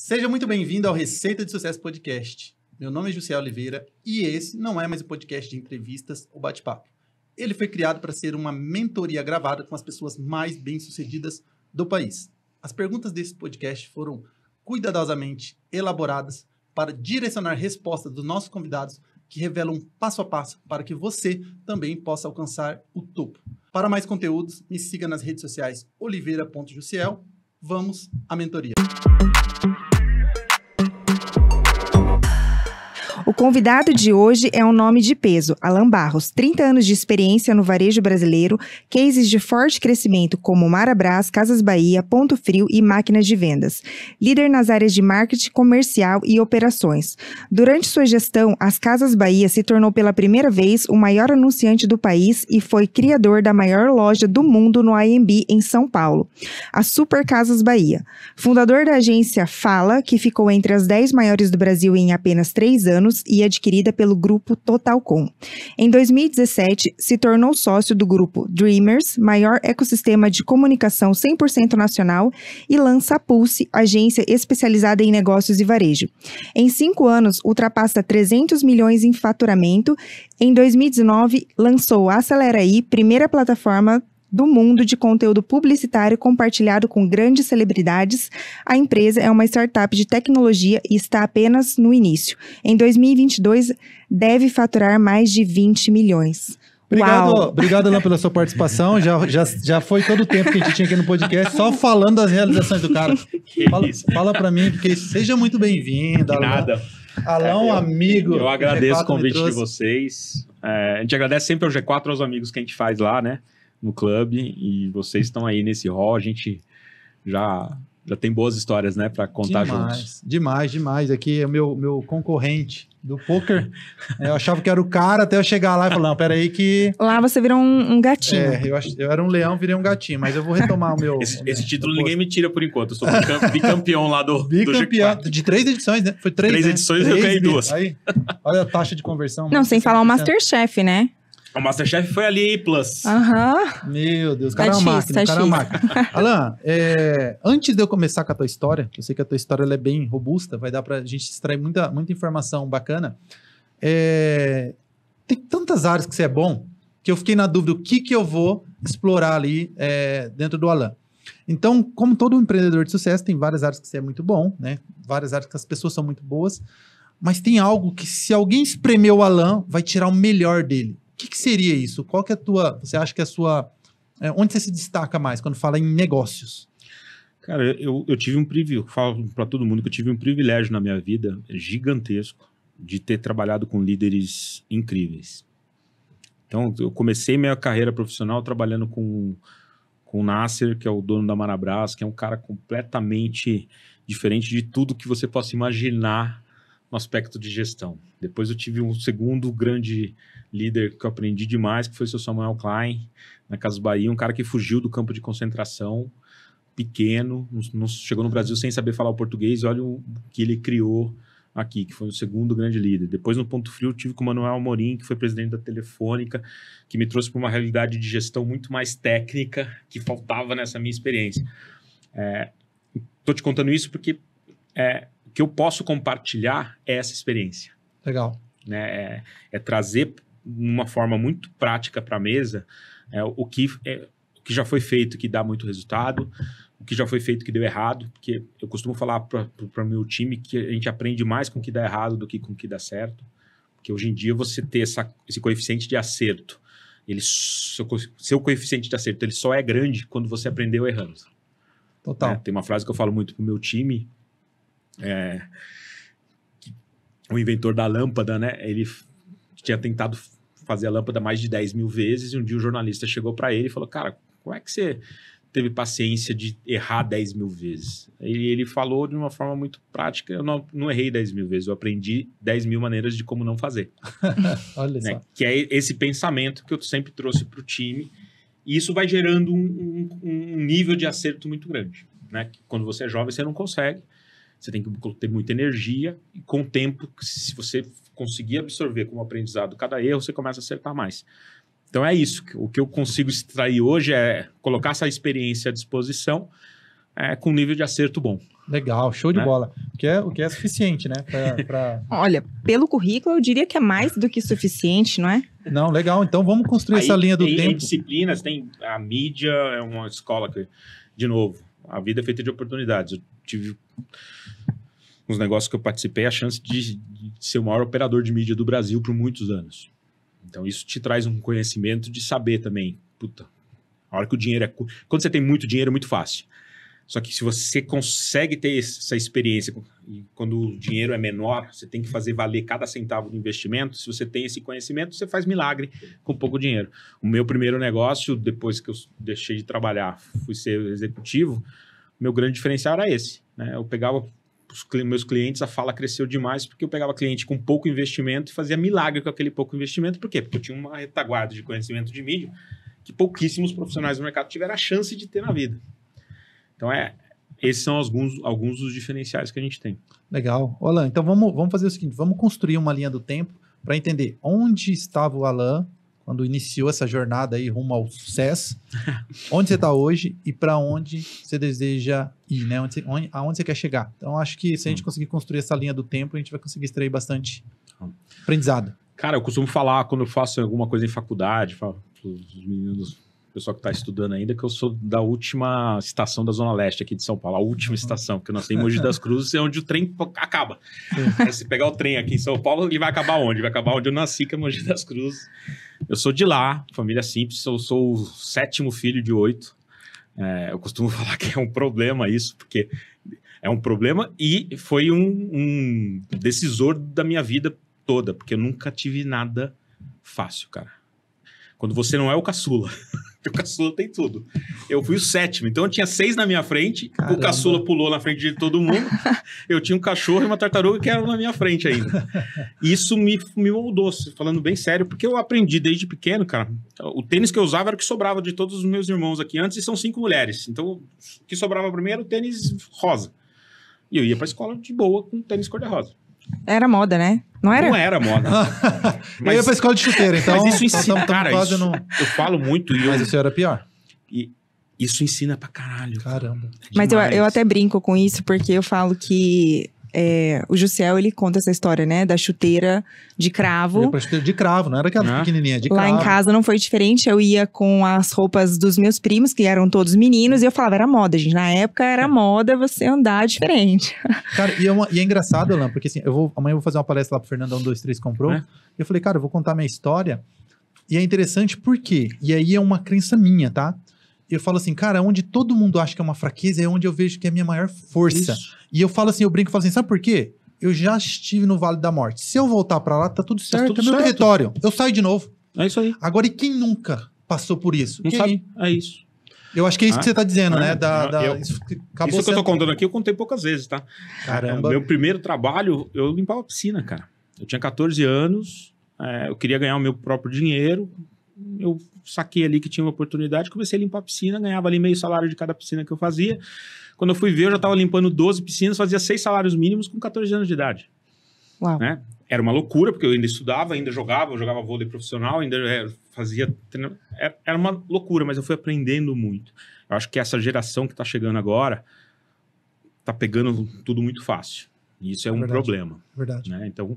Seja muito bem-vindo ao Receita de Sucesso Podcast. Meu nome é José Oliveira e esse não é mais um podcast de entrevistas ou bate-papo. Ele foi criado para ser uma mentoria gravada com as pessoas mais bem-sucedidas do país. As perguntas desse podcast foram cuidadosamente elaboradas para direcionar respostas dos nossos convidados que revelam passo a passo para que você também possa alcançar o topo. Para mais conteúdos, me siga nas redes sociais oliveira.jussiel. Vamos à mentoria. O convidado de hoje é um nome de peso, Alan Barros, 30 anos de experiência no varejo brasileiro, cases de forte crescimento como Marabras, Casas Bahia, Ponto Frio e máquinas de vendas. Líder nas áreas de marketing comercial e operações. Durante sua gestão, as Casas Bahia se tornou pela primeira vez o maior anunciante do país e foi criador da maior loja do mundo no AMB em São Paulo, a Super Casas Bahia. Fundador da agência Fala, que ficou entre as 10 maiores do Brasil em apenas 3 anos, e adquirida pelo grupo Totalcom. Em 2017, se tornou sócio do grupo Dreamers, maior ecossistema de comunicação 100% nacional, e lança a Pulse, agência especializada em negócios e varejo. Em 5 anos, ultrapassa 300 milhões em faturamento. Em 2019, lançou a Aceleraí, primeira plataforma do mundo de conteúdo publicitário compartilhado com grandes celebridades. A empresa é uma startup de tecnologia e está apenas no início. Em 2022, deve faturar mais de 20 milhões. Obrigado, Alan, pela sua participação. Já foi todo o tempo que a gente tinha aqui no podcast, só falando das realizações do cara. Fala pra mim, porque seja muito bem-vindo, Alan. Nada. Alan, amigo. Eu agradeço o convite de vocês. A gente agradece sempre ao G4, aos amigos que a gente faz lá, né? No clube, e vocês estão aí nesse hall, a gente já tem boas histórias, né, para contar juntos. Demais. Aqui é o meu concorrente do poker. Eu achava que era o cara até eu chegar lá e falar, não, peraí que... Lá você virou um gatinho. Eu era um leão, virei um gatinho, mas eu vou retomar o meu... Esse título ninguém me tira por enquanto, eu sou bicampeão lá do G4. De 3 edições, né? Foi 3 edições, eu ganhei 2. Aí, olha a taxa de conversão. Não, sem falar o Masterchef, né? O Masterchef foi ali, plus. Meu Deus, o cara é uma máquina. Alan, antes de eu começar com a tua história, eu sei que a tua história ela é bem robusta, vai dar pra gente extrair muita informação bacana. Tem tantas áreas que você é bom, que eu fiquei na dúvida, o que eu vou explorar ali dentro do Alan. Então, como todo empreendedor de sucesso, tem várias áreas que você é muito bom, né? Várias áreas que as pessoas são muito boas, mas tem algo que se alguém espremer o Alan, vai tirar o melhor dele. O que seria isso? Qual que é a tua... Você acha que é a sua... onde você se destaca mais quando fala em negócios? Cara, eu tive um privilégio, falo para todo mundo que eu tive um privilégio na minha vida gigantesco de ter trabalhado com líderes incríveis. Então, eu comecei minha carreira profissional trabalhando com o Nasser, que é o dono da Marabras, que é um cara completamente diferente de tudo que você possa imaginar no aspecto de gestão. Depois eu tive um segundo grande líder que eu aprendi demais, que foi o seu Samuel Klein, na Casas Bahia, um cara que fugiu do campo de concentração, pequeno, chegou no Brasil sem saber falar o português, e olha o que ele criou aqui, que foi o segundo grande líder. Depois no Ponto Frio eu tive com o Manuel Amorim, que foi presidente da Telefônica, que me trouxe para uma realidade de gestão muito mais técnica, que faltava nessa minha experiência. Estou te contando isso porque o que eu posso compartilhar é essa experiência. Legal. Né? Trazer de uma forma muito prática para a mesa o que já foi feito que dá muito resultado, o que já foi feito que deu errado, porque eu costumo falar para o meu time que a gente aprende mais com o que dá errado do que com o que dá certo, porque hoje em dia você ter esse coeficiente de acerto, seu coeficiente de acerto ele só é grande quando você aprendeu errando. Total. Tem uma frase que eu falo muito para o meu time, o inventor da lâmpada, né? Ele tinha tentado fazer a lâmpada mais de 10 mil vezes e um dia o jornalista chegou para ele e falou, cara, como é que você teve paciência de errar 10 mil vezes? E ele falou de uma forma muito prática, eu não errei 10 mil vezes, eu aprendi 10 mil maneiras de como não fazer. Olha só. Que é esse pensamento que eu sempre trouxe para o time, e isso vai gerando um nível de acerto muito grande. Né? Quando você é jovem, você não consegue, você tem que ter muita energia, e com o tempo, se você conseguir absorver como aprendizado cada erro, você começa a acertar mais. Então é isso, o que eu consigo extrair hoje é colocar essa experiência à disposição com um nível de acerto bom. Legal, show de bola. O que é suficiente, né? Olha, pelo currículo, eu diria que é mais do que suficiente, não é? Não, legal. Então vamos construir Aí essa linha do tem tempo. disciplinas, tem a mídia, é uma escola que, de novo, a vida é feita de oportunidades. Eu tive uns negócios que eu participei, a chance de ser o maior operador de mídia do Brasil por muitos anos. Então isso te traz um conhecimento de saber também. Puta, a hora que o dinheiro é... Quando você tem muito dinheiro é muito fácil. Só que se você consegue ter essa experiência, e quando o dinheiro é menor, você tem que fazer valer cada centavo do investimento. Se você tem esse conhecimento, você faz milagre com pouco dinheiro. O meu primeiro negócio, depois que eu deixei de trabalhar, fui ser executivo, meu grande diferencial era esse, né? Eu pegava os meus clientes, a fala cresceu demais porque eu pegava cliente com pouco investimento e fazia milagre com aquele pouco investimento. Por quê? Porque eu tinha uma retaguarda de conhecimento de mídia que pouquíssimos profissionais do mercado tiveram a chance de ter na vida. Então, esses são alguns dos diferenciais que a gente tem. Legal. Alan, então vamos fazer o seguinte, vamos construir uma linha do tempo para entender onde estava o Alan quando iniciou essa jornada aí rumo ao sucesso, onde você está hoje e para onde você deseja ir, né? Aonde você quer chegar. Então, acho que se a gente conseguir construir essa linha do tempo, a gente vai conseguir extrair bastante aprendizado. Cara, eu costumo falar, quando eu faço alguma coisa em faculdade, falo para os meninos, o pessoal que está estudando ainda, que eu sou da última estação da Zona Leste aqui de São Paulo, a última estação, porque eu nasci em Mogi das Cruzes, é onde o trem acaba. Se pegar o trem aqui em São Paulo, ele vai acabar onde? Vai acabar onde eu nasci, que é Mogi das Cruzes. Eu sou de lá, família simples, eu sou o 7º filho de 8. Eu costumo falar que é um problema isso, porque é um problema e foi um decisor da minha vida toda, porque eu nunca tive nada fácil, cara. Quando você não é o caçula, o caçula tem tudo. Eu fui o 7º, então eu tinha 6 na minha frente, Caramba. O caçula pulou na frente de todo mundo, eu tinha um cachorro e uma tartaruga que eram na minha frente ainda. Isso me moldou, falando bem sério, porque eu aprendi desde pequeno, cara. O tênis que eu usava era o que sobrava de todos os meus irmãos aqui antes, e são 5 mulheres. Então, o que sobrava pra mim era o tênis rosa. E eu ia pra escola de boa com tênis cor-de-rosa. Era moda, né? Não era? Não era moda. Eu ia pra escola de chuteira, então... Mas isso ensina, cara, isso, eu falo muito... Mas isso era pior. E isso ensina pra caralho. Caramba. Mas eu até brinco com isso, porque eu falo que... o Jussiel, ele conta essa história, né? Da chuteira de cravo. Chuteira de cravo, não era aquela pequenininha, de cravo. Lá em casa não foi diferente. Eu ia com as roupas dos meus primos, que eram todos meninos, e eu falava, era moda, gente. Na época era moda você andar diferente. Cara, e é engraçado, Alan, porque assim, amanhã eu vou fazer uma palestra lá pro Fernando 123 comprou. E eu falei, cara, eu vou contar minha história. E é interessante por quê? E aí é uma crença minha, tá? Eu falo assim, cara, onde todo mundo acha que é uma fraqueza é onde eu vejo que é a minha maior força. Isso. E eu falo assim, eu brinco e falo assim, sabe por quê? Eu já estive no Vale da Morte. Se eu voltar pra lá, tá tudo certo. É meu território. Eu saio de novo. É isso aí. Agora, e quem nunca passou por isso? Não sabe? É isso. Eu acho que é isso que você tá dizendo, né? Isso que eu tô contando aqui, eu contei poucas vezes, tá? Caramba. Meu primeiro trabalho, eu limpava a piscina, cara. Eu tinha 14 anos, eu queria ganhar o meu próprio dinheiro. Eu saquei ali que tinha uma oportunidade, comecei a limpar a piscina, ganhava ali meio salário de cada piscina que eu fazia. Quando eu fui ver, eu já estava limpando 12 piscinas, fazia 6 salários mínimos com 14 anos de idade. Uau. Né? Era uma loucura, porque eu ainda estudava, ainda jogava, eu jogava vôlei profissional, ainda fazia... Era uma loucura, mas eu fui aprendendo muito. Eu acho que essa geração que está chegando agora está pegando tudo muito fácil. E isso é um problema. Verdade. Né? Então,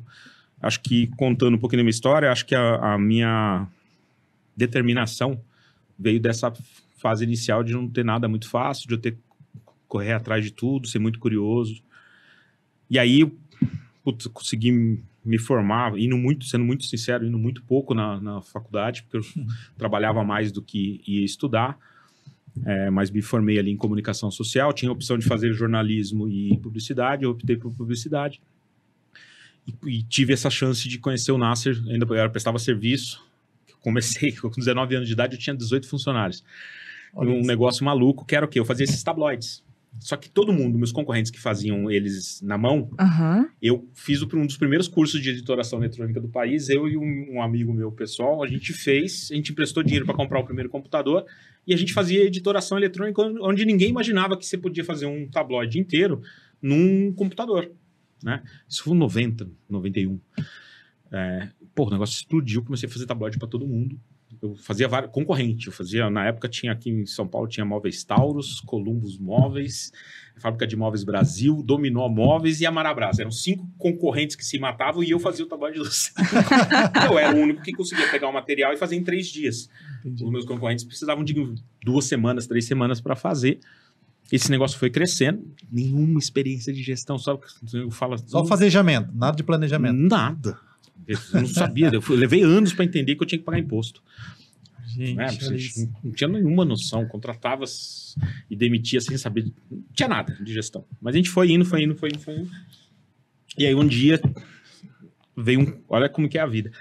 acho que, contando um pouquinho da minha história, acho que a minha determinação veio dessa fase inicial de não ter nada muito fácil, de eu ter correr atrás de tudo, ser muito curioso. E aí, putz, consegui me formar, sendo muito sincero, indo muito pouco na faculdade, porque eu trabalhava mais do que ia estudar, mas me formei ali em comunicação social, tinha a opção de fazer jornalismo e publicidade, eu optei por publicidade. E tive essa chance de conhecer o Nasser, ainda eu prestava serviço. Comecei com 19 anos de idade, eu tinha 18 funcionários. Um negócio maluco, que era o quê? Eu fazia esses tabloides. Só que todo mundo, meus concorrentes que faziam eles na mão, eu fiz um dos primeiros cursos de editoração eletrônica do país, eu e um amigo meu pessoal, a gente emprestou dinheiro para comprar o primeiro computador e a gente fazia editoração eletrônica onde ninguém imaginava que você podia fazer um tabloide inteiro num computador. Né? Isso foi em 90, 91. O negócio explodiu, comecei a fazer tabloide para todo mundo. eu fazia concorrente. Na época tinha aqui em São Paulo, tinha Móveis Taurus, Columbus Móveis, Fábrica de Móveis Brasil, Dominó Móveis e a Marabras. Eram 5 concorrentes que se matavam e eu fazia o trabalho de luz. Eu era o único que conseguia pegar o material e fazer em 3 dias. Entendi. Os meus concorrentes precisavam de 2 semanas, 3 semanas para fazer. Esse negócio foi crescendo. Nenhuma experiência de gestão. Só planejamento, nada de planejamento. Nada. Eu não sabia. Eu levei anos para entender que eu tinha que pagar imposto. Gente, não tinha nenhuma noção. Contratava e demitia sem saber. Não tinha nada de gestão. Mas a gente foi indo. E aí um dia veio olha como que é a vida.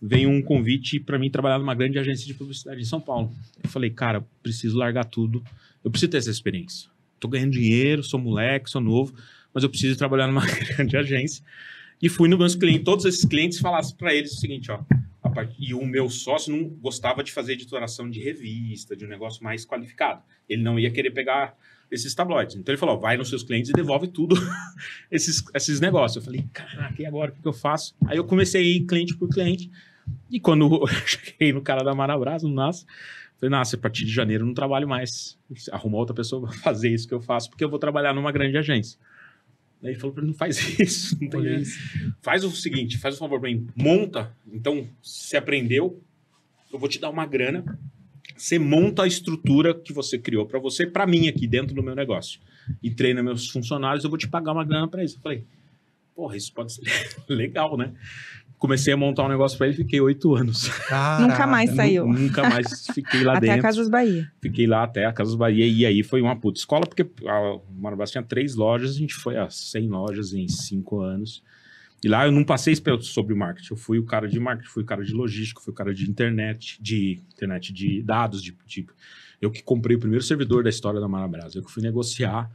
Veio um convite para mim trabalhar numa grande agência de publicidade em São Paulo. Eu falei, cara, preciso largar tudo. Eu preciso ter essa experiência. Tô ganhando dinheiro, sou moleque, sou novo, mas eu preciso trabalhar numa grande agência. E fui nos meus clientes, todos esses clientes, falasse para eles o seguinte, ó. E o meu sócio não gostava de fazer editoração de revista, de um negócio mais qualificado. Ele não ia querer pegar esses tabloides. Então ele falou, vai nos seus clientes e devolve tudo esses negócios. Eu falei, caraca, e agora? O que eu faço? Aí eu comecei a ir cliente por cliente. E quando eu cheguei no cara da Marabras, no Nas, falei, Nas, a partir de janeiro eu não trabalho mais. Arrumar outra pessoa para fazer isso que eu faço, porque eu vou trabalhar numa grande agência. Daí ele falou, não faz isso. Não tem isso. Faz o seguinte, faz um favor para mim, monta. Então, você aprendeu, eu vou te dar uma grana. Você monta a estrutura que você criou para você, para mim aqui dentro do meu negócio. E treina meus funcionários, eu vou te pagar uma grana para isso. Eu falei, porra, isso pode ser legal, né? Comecei a montar um negócio para ele, fiquei 8 anos. Caraca, nunca mais saiu. Nunca mais fiquei lá dentro. Até a Casas Bahia. Fiquei lá até a Casas Bahia. E aí foi uma puta escola, porque a Marabras tinha 3 lojas, a gente foi a 100 lojas em 5 anos. E lá eu não passei sobre marketing. Eu fui o cara de marketing, fui o cara de logística, fui o cara de internet de dados, eu que comprei o primeiro servidor da história da Marabras. Eu que fui negociar.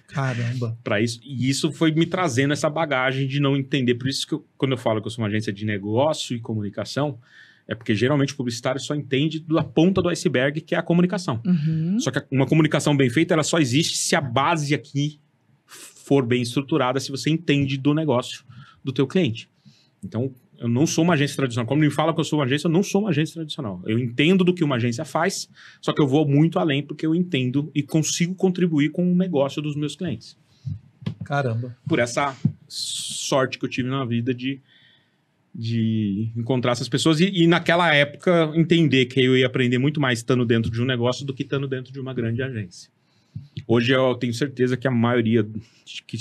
Caramba. Para isso. E isso foi me trazendo essa bagagem de não entender. Por isso que quando eu falo que eu sou uma agência de negócio e comunicação, é porque geralmente o publicitário só entende da ponta do iceberg, que é a comunicação. Uhum. Só que uma comunicação bem feita, ela só existe se a base aqui for bem estruturada, se você entende do negócio do teu cliente. Então, eu não sou uma agência tradicional. Quando me fala que eu sou uma agência, eu não sou uma agência tradicional. Eu entendo do que uma agência faz, só que eu vou muito além porque eu entendo e consigo contribuir com o negócio dos meus clientes. Caramba. Por essa sorte que eu tive na vida de encontrar essas pessoas e naquela época entender que eu ia aprender muito mais estando dentro de um negócio do que estando dentro de uma grande agência. Hoje eu tenho certeza que a maioria que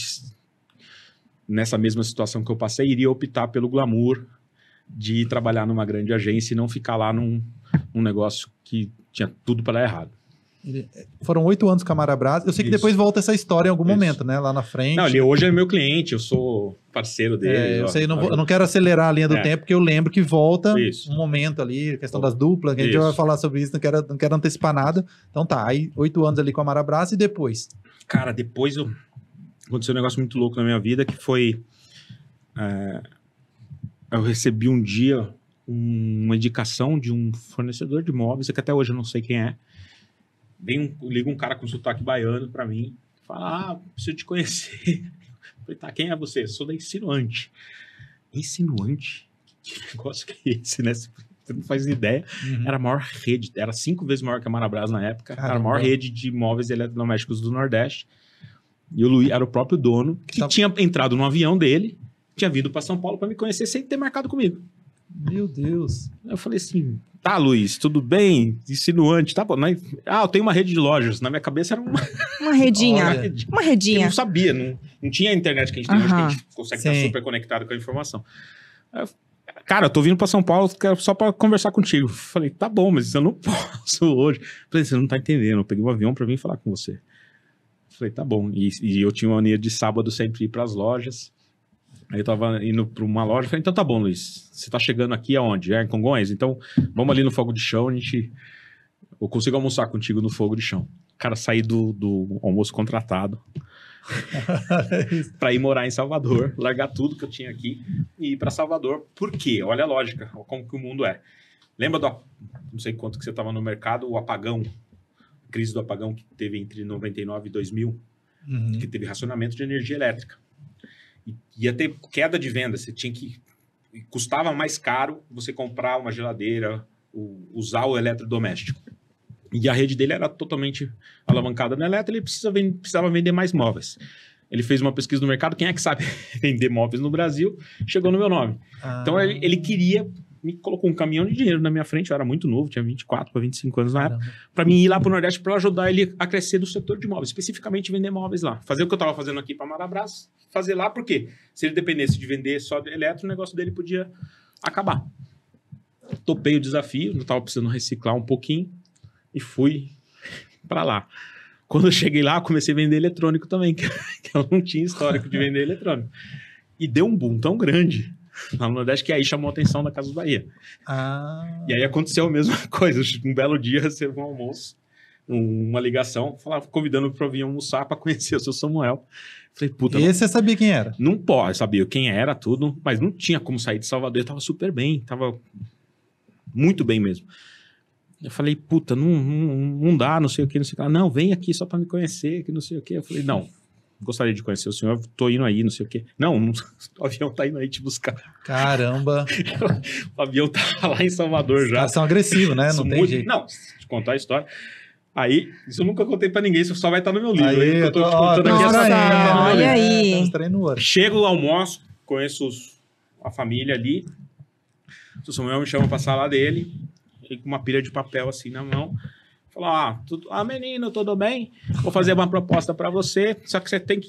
nessa mesma situação que eu passei, iria optar pelo glamour de trabalhar numa grande agência e não ficar lá num negócio que tinha tudo para dar errado. Foram 8 anos com a Marabras. Eu sei que depois volta essa história em algum momento, né? Lá na frente. Não, ele hoje é meu cliente, eu sou parceiro dele. Eu sei, eu não quero acelerar a linha do tempo, porque eu lembro que volta um momento ali, a questão das duplas, que a gente vai falar sobre isso, não quero antecipar nada. Então tá, aí 8 anos ali com a Marabras e depois? Cara, depois aconteceu um negócio muito louco na minha vida, que foi... eu recebi um dia uma indicação de um fornecedor de móveis, que até hoje eu não sei quem é. Liga um cara com sotaque baiano pra mim, fala, preciso te conhecer. Eu falei, tá, quem é você? Eu sou da Insinuante. Insinuante? Que negócio que é esse, né? Você não faz ideia. Uhum. Era a maior rede, era 5 vezes maior que a Marabras na época. Caramba. Era a maior rede de móveis eletrodomésticos do Nordeste. E o Luiz era o próprio dono, que tinha entrado no avião dele, tinha vindo para São Paulo para me conhecer sem ter marcado comigo. Meu Deus. Eu falei assim, tá, Luiz, tudo bem? Insinuante, tá bom. Mas, eu tenho uma rede de lojas. Na minha cabeça era uma redinha. Uma redinha. Eu não sabia, não tinha a internet que a gente tem hoje, que a gente consegue estar super conectado com a informação. Cara, eu tô vindo para São Paulo só para conversar contigo. Eu falei, tá bom, mas eu não posso hoje. Eu falei, você não tá entendendo. Eu peguei um avião para vir falar com você. Falei, tá bom. E eu tinha uma mania de sábado sempre ir para as lojas. Aí eu tava indo para uma loja. Falei, então tá bom, Luiz. Você tá chegando aqui aonde? Em Congonhas? Então vamos ali no Fogo de Chão. Eu consigo almoçar contigo no Fogo de Chão. Cara, saí do almoço contratado para ir morar em Salvador. Largar tudo que eu tinha aqui e ir para Salvador. Por quê? Olha a lógica. Como que o mundo é. Lembra não sei quanto que você tava no mercado, o apagão. Crise do apagão que teve entre 99 e 2000, que teve racionamento de energia elétrica. E ia ter queda de venda, custava mais caro você comprar uma geladeira, usar o eletrodoméstico. E a rede dele era totalmente alavancada no eletro, ele precisava vender mais móveis. Ele fez uma pesquisa no mercado, quem é que sabe vender móveis no Brasil, chegou no meu nome. Então ele queria, me colocou um caminhão de dinheiro na minha frente, eu era muito novo, tinha 24 para 25 anos na época, para mim ir lá para o Nordeste para ajudar ele a crescer no setor de móveis, especificamente vender móveis lá. Fazer o que eu estava fazendo aqui para Marabras, fazer lá, porque se ele dependesse de vender só de eletro, o negócio dele podia acabar. Topei o desafio, eu estava precisando reciclar um pouquinho e fui para lá. Quando eu cheguei lá, eu comecei a vender eletrônico também, que eu não tinha histórico de vender eletrônico. E deu um boom tão grande lá no Nordeste que aí chamou a atenção da Casas Bahia. E aí aconteceu a mesma coisa. Um belo dia, recebo um almoço, uma ligação, convidando para vir almoçar para conhecer o seu Samuel. Falei, puta... Esse você sabia quem era? Não pode, sabia quem era, tudo, mas não tinha como sair de Salvador. Eu tava super bem, tava muito bem mesmo. Eu falei, puta, não dá, não sei o que, não sei o que. Não, vem aqui só pra me conhecer, que não sei o que. Eu falei, não, gostaria de conhecer o senhor, tô indo aí, não sei o que. Não, o avião tá indo aí te buscar. Caramba. O avião tá lá em Salvador já. Os caras são agressivos, né? Não tem jeito. Não, te contar a história. Aí, isso eu nunca contei pra ninguém, isso só vai estar no meu livro. Aí, eu tô te contando aqui essa olha aí. Chego ao almoço, conheço a família ali. O Samuel me chama pra sala dele. Com uma pilha de papel assim na mão, falou, menino, tudo bem? Vou fazer uma proposta para você, só que você tem que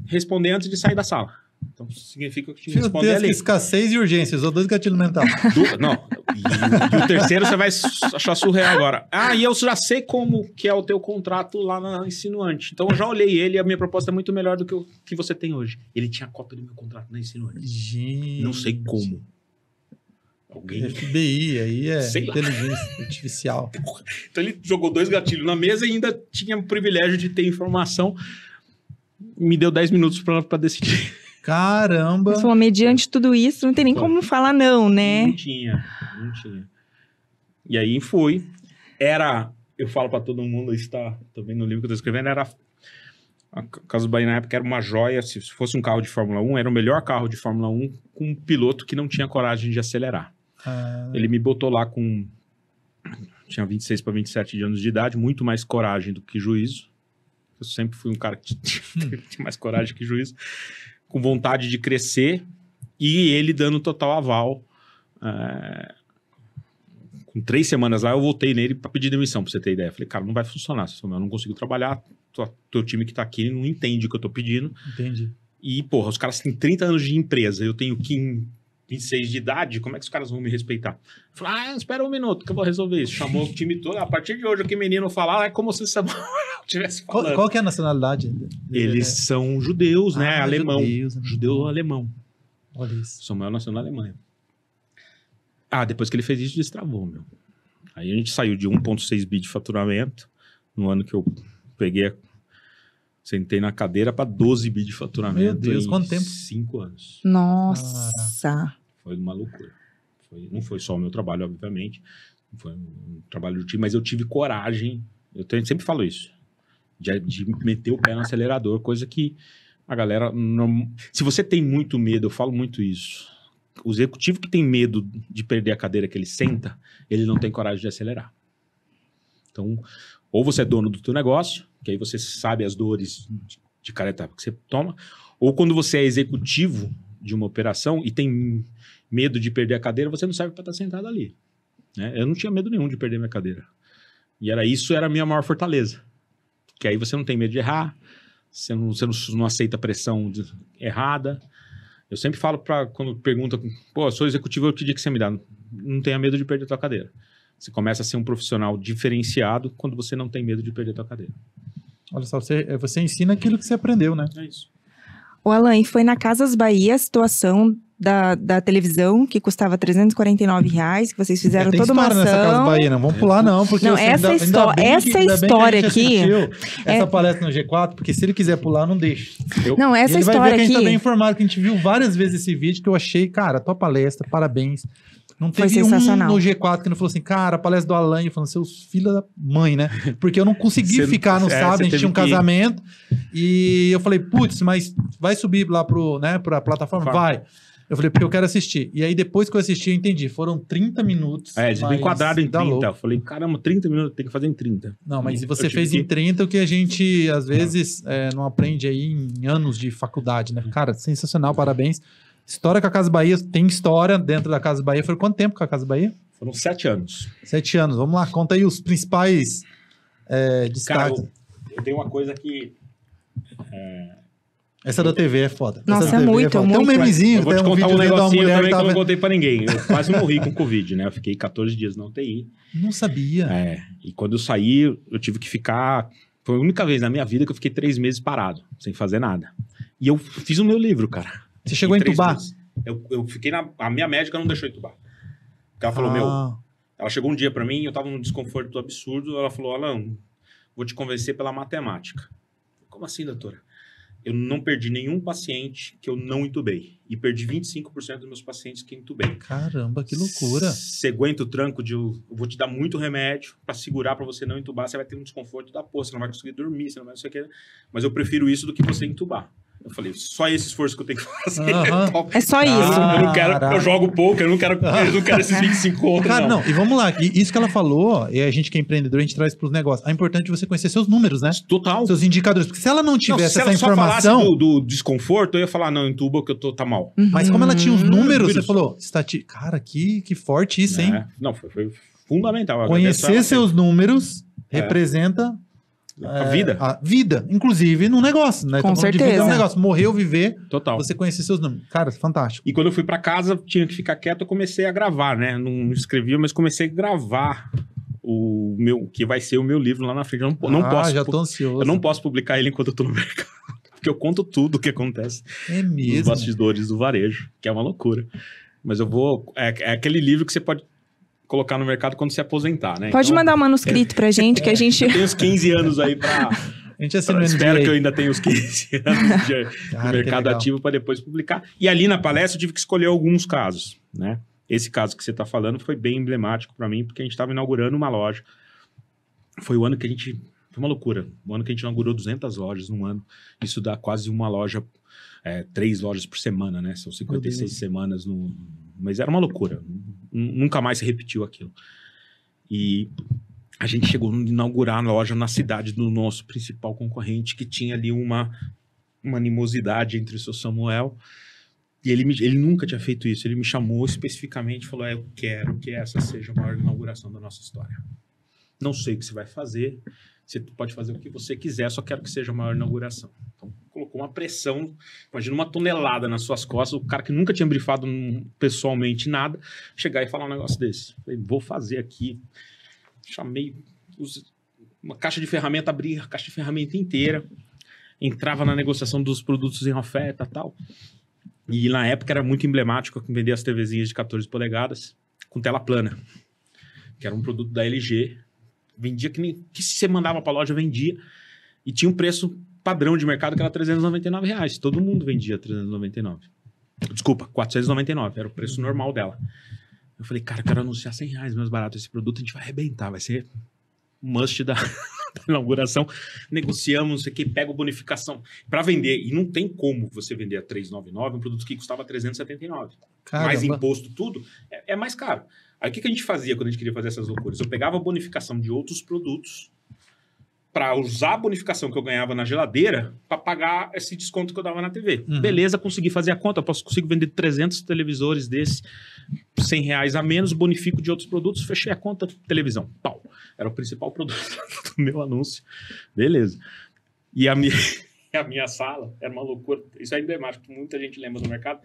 responder antes de sair da sala. Então, significa que eu te responder ali. Escassez e urgência, usou 2 gatilhos mentais. Não, e o terceiro você vai achar surreal agora. E eu já sei como que é o teu contrato lá na Insinuante. Então, eu já olhei ele e a minha proposta é muito melhor do que o que você tem hoje. Ele tinha a cópia do meu contrato na Insinuante. Gente. Não sei como. Alguém... FBI, aí é inteligência artificial. Então ele jogou 2 gatilhos na mesa e ainda tinha o privilégio de ter informação. Me deu 10 minutos pra decidir. Caramba! Você falou, mediante tudo isso, não tem nem como falar não, né? Não tinha. E aí fui. Eu falo pra todo mundo, isso tá também no livro que eu tô escrevendo, a Casas Bahia na época era uma joia. Se fosse um carro de Fórmula 1, era o melhor carro de Fórmula 1 com um piloto que não tinha coragem de acelerar. Ele me botou lá tinha 26 para 27 anos de idade, muito mais coragem do que juízo. Eu sempre fui um cara que tinha mais coragem que juízo, com vontade de crescer, e ele dando total aval. Com 3 semanas lá, eu voltei nele para pedir demissão, para você ter ideia. Falei, cara, não vai funcionar, eu não consigo trabalhar, teu time que tá aqui não entende o que eu tô pedindo. Entendi. E, porra, os caras têm 30 anos de empresa, eu tenho 26 de idade, como é que os caras vão me respeitar? Falei, espera um minuto que eu vou resolver isso. Chamou o time todo, a partir de hoje o que menino falar é como se você estivesse falando. Qual que é a nacionalidade? Eles são judeus, né? Alemão. Judeu-alemão. Olha isso. Samuel nasceu na Alemanha. Depois que ele fez isso, destravou, meu. Aí a gente saiu de 1,6 bi de faturamento, no ano que eu sentei na cadeira para 12 bi de faturamento. Meu Deus, quanto tempo? 5 anos. Nossa. Foi uma loucura. Não foi só o meu trabalho, obviamente. Foi um trabalho do time, mas eu tive coragem. Sempre falo isso. De meter o pé no acelerador, coisa que a galera não... Se você tem muito medo, eu falo muito isso. O executivo que tem medo de perder a cadeira que ele senta, ele não tem coragem de acelerar. Então, ou você é dono do teu negócio, que aí você sabe as dores de cada etapa que você toma, ou quando você é executivo de uma operação e tem medo de perder a cadeira, você não serve para estar sentado ali. Né? Eu não tinha medo nenhum de perder minha cadeira. E isso era a minha maior fortaleza. Que aí você não tem medo de errar, você não aceita pressão errada. Eu sempre falo quando pergunta, sou executivo, eu te digo que você me dá. Não tenha medo de perder a tua cadeira. Você começa a ser um profissional diferenciado quando você não tem medo de perder a tua cadeira. Olha só, você ensina aquilo que você aprendeu, né? É isso. O Alan, foi na Casas Bahia a situação da televisão, que custava R$349, que vocês fizeram toda uma ação. Nessa Casas Bahia, não vamos pular não, porque não, essa história aqui... Essa palestra no G4, porque se ele quiser pular, não deixa. Não, essa história aqui... Ele vai ver que a gente tá bem informado, que a gente viu várias vezes esse vídeo, que eu achei, cara, tua palestra, parabéns. Não teve foi sensacional. No G4 que não falou assim, cara, a palestra do Alan, eu falando, seus filhos da mãe, né? Porque eu não consegui ficar no sábado, a gente tinha um casamento, e eu falei, putz, mas vai subir lá pra plataforma? Vai. Eu falei, porque eu quero assistir. E aí, depois que eu assisti, eu entendi. Foram 30 minutos. Eles me enquadraram em dá 30. louco. Eu falei, caramba, 30 minutos, tem que fazer em 30. Não, mas Eu você tive fez que- em 30 o que a gente, às vezes, não aprende aí em anos de faculdade, né? Cara, sensacional, parabéns. História com a Casa Bahia, tem história dentro da Casa Bahia. Foi quanto tempo com a Casa Bahia? Foram 7 anos. 7 anos. Vamos lá, conta aí os principais Cara, destaques. eu tenho uma coisa que... Essa da TV é foda. Nossa, Essa da é TV muito, foda. Tem um muito. memezinho, Eu vou tem te um contar um videozinho de uma negocinho mulher também que que eu tava... não contei pra ninguém. Eu quase morri com Covid, né? Eu fiquei 14 dias na UTI. Não sabia. E quando eu saí, eu tive que ficar... Foi a única vez na minha vida que eu fiquei 3 meses parado, sem fazer nada. E eu fiz o meu livro, cara. Você chegou a Em 3 entubar? meses. Eu fiquei A minha médica não deixou entubar. Porque ela falou, Ela chegou um dia pra mim, eu tava num desconforto absurdo, ela falou, Alan, vou te convencer pela matemática. Como assim, doutora? Eu não perdi nenhum paciente que eu não entubei. E perdi 25% dos meus pacientes que entubei. Caramba, que loucura. Você aguenta o tranco de eu vou te dar muito remédio pra segurar pra você não entubar, você vai ter um desconforto da porra, você não vai conseguir dormir, você não vai não sei o que. Mas eu prefiro isso do que você entubar. Eu falei, só esse esforço que eu tenho que fazer. Aham. Top. É só isso. Eu não quero, Caraca. eu jogo pouco, eu não quero esses 25 contos, Cara, não. não, e vamos lá. E isso que ela falou, e a gente que é empreendedor, a gente traz pros negócios. É importante você conhecer seus números, né? Total. Seus indicadores. Porque se ela não Não, tivesse se ela essa só falasse informação... do desconforto, eu ia falar, não, entuba que tá mal. Mas como ela tinha os números, você Números. falou, cara, que forte isso, hein? Não, foi fundamental. Eu Conhecer agradeço seus números É. representa a vida. a vida, inclusive num negócio, né? Com Tô falando de vida, certeza. é um negócio. Morrer ou viver, Total. você conhecer seus números. Cara, fantástico. E quando eu fui pra casa, tinha que ficar quieto, eu comecei a gravar, né? Não escrevia, mas comecei a gravar o meu, que vai ser o meu livro lá na frente. Eu não posso. Já tô ansioso. Eu não posso publicar ele enquanto eu tô no mercado. Porque eu conto tudo o que acontece É nos mesmo. bastidores do varejo, que é uma loucura. Mas eu vou... É aquele livro que você pode colocar no mercado quando se aposentar, né? Pode Então, mandar um manuscrito pra gente, que a gente... eu tenho uns 15 anos aí pra... A gente assina o Espero NDA. que eu ainda tenha os 15 anos de Cara, que mercado legal. ativo para depois publicar. E ali na palestra eu tive que escolher alguns casos, né? Esse caso que você está falando foi bem emblemático para mim, porque a gente estava inaugurando uma loja. Foi o ano que a gente... Foi uma loucura. O ano que a gente inaugurou 200 lojas num ano. Isso dá quase uma loja, 3 lojas por semana, né? São 56 semanas. Mas era uma loucura. Nunca mais se repetiu aquilo. E a gente chegou a inaugurar a loja na cidade do nosso principal concorrente, que tinha ali uma animosidade entre o seu Samuel. E ele nunca tinha feito isso. Ele me chamou especificamente e falou, eu quero que essa seja a maior inauguração da nossa história. Não sei o que você vai fazer, você pode fazer o que você quiser, só quero que seja a maior inauguração. Então, colocou uma pressão, imagina uma tonelada nas suas costas, o cara que nunca tinha brifado pessoalmente nada, chegar e falar um negócio desse. Falei, vou fazer aqui. Chamei uma caixa de ferramenta, abri a caixa de ferramenta inteira, entrava na negociação dos produtos em oferta e tal. E na época era muito emblemático vender as TVzinhas de 14 polegadas com tela plana, que era um produto da LG. Vendia que se você mandava para a loja, vendia. E tinha um preço padrão de mercado que era R$399. Todo mundo vendia R$399. Desculpa, R$499. Era o preço normal dela. Eu falei, cara, eu quero anunciar R$100 mais barato esse produto, a gente vai arrebentar. Vai ser must da inauguração. Negociamos, não sei o que, pega bonificação para vender. E não tem como você vender a R$399 um produto que custava R$379. Mais imposto, tudo, é mais caro. Aí o que a gente fazia quando a gente queria fazer essas loucuras? Eu pegava a bonificação de outros produtos para usar a bonificação que eu ganhava na geladeira para pagar esse desconto que eu dava na TV. Uhum. Beleza, consegui fazer a conta, consigo vender 300 televisores desses, R$100 a menos, bonifico de outros produtos, fechei a conta, televisão, pau. Era o principal produto do meu anúncio. Beleza. E a minha sala era uma loucura. Isso é emblemático, muita gente lembra do mercado,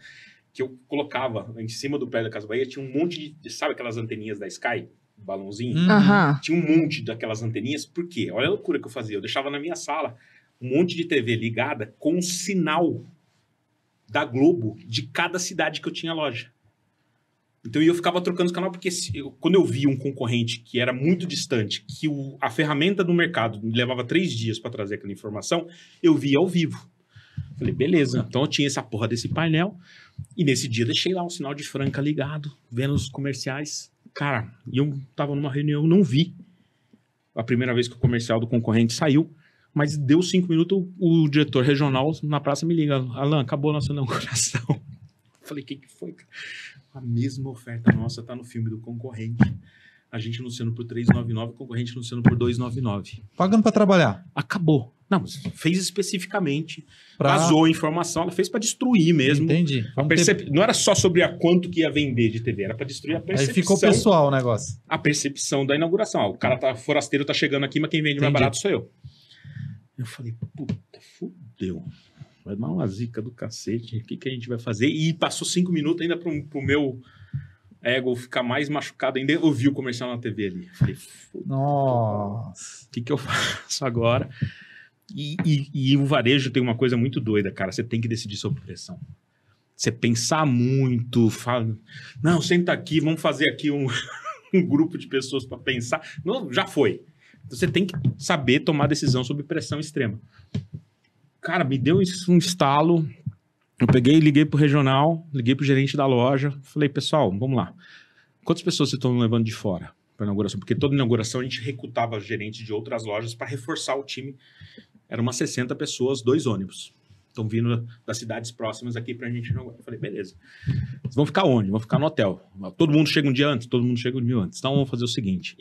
que eu colocava em cima do pé da Casa Bahia, tinha um monte de, sabe aquelas anteninhas da Sky? Balãozinho? Aham. Tinha um monte daquelas anteninhas, por quê? Olha a loucura que eu fazia, eu deixava na minha sala um monte de TV ligada com um sinal da Globo de cada cidade que eu tinha loja. Então eu ficava trocando os canais, porque quando eu via um concorrente que era muito distante, que a ferramenta do mercado me levava 3 dias para trazer aquela informação, eu via ao vivo. Falei, beleza. Então eu tinha essa porra desse painel, e nesse dia deixei lá um sinal de Franca ligado, vendo os comerciais. Cara, e eu tava numa reunião, não vi a primeira vez que o comercial do concorrente saiu, mas deu 5 minutos, o diretor regional na praça me liga, Alan, acabou a nossa inauguração. Falei, o que foi, cara? A mesma oferta nossa tá no filme do concorrente. A gente anunciando por 399, o concorrente anunciando por 299. Pagando pra trabalhar. Acabou. Não, mas fez especificamente. Pra... Vazou a informação, ela fez para destruir mesmo. Entendi. Não era só sobre a quanto que ia vender de TV, era para destruir a percepção. Aí ficou pessoal o negócio. A percepção da inauguração. O cara forasteiro tá chegando aqui, mas quem vende mais barato sou eu. Eu falei, puta, fudeu. Vai dar uma zica do cacete. O que a gente vai fazer? E passou 5 minutos ainda pro meu ego ficar mais machucado. Ainda eu vi o comercial na TV ali. Eu falei, nossa. O que eu faço agora? E o varejo tem uma coisa muito doida, cara. Você tem que decidir sob pressão. Você pensar muito, fala, não, senta aqui, vamos fazer aqui um grupo de pessoas para pensar. Não, já foi. Então, você tem que saber tomar decisão sob pressão extrema. Cara, me deu um estalo. Eu peguei, liguei pro regional, liguei pro gerente da loja. Falei, pessoal, vamos lá. Quantas pessoas vocês estão levando de fora para inauguração? Porque toda inauguração a gente recrutava gerentes de outras lojas para reforçar o time. Eram umas 60 pessoas, 2 ônibus. Estão vindo das cidades próximas aqui pra gente inaugurar. Eu falei, beleza. Vocês vão ficar onde? Vão ficar no hotel. Todo mundo chega um dia antes? Todo mundo chega um dia antes. Então vamos fazer o seguinte.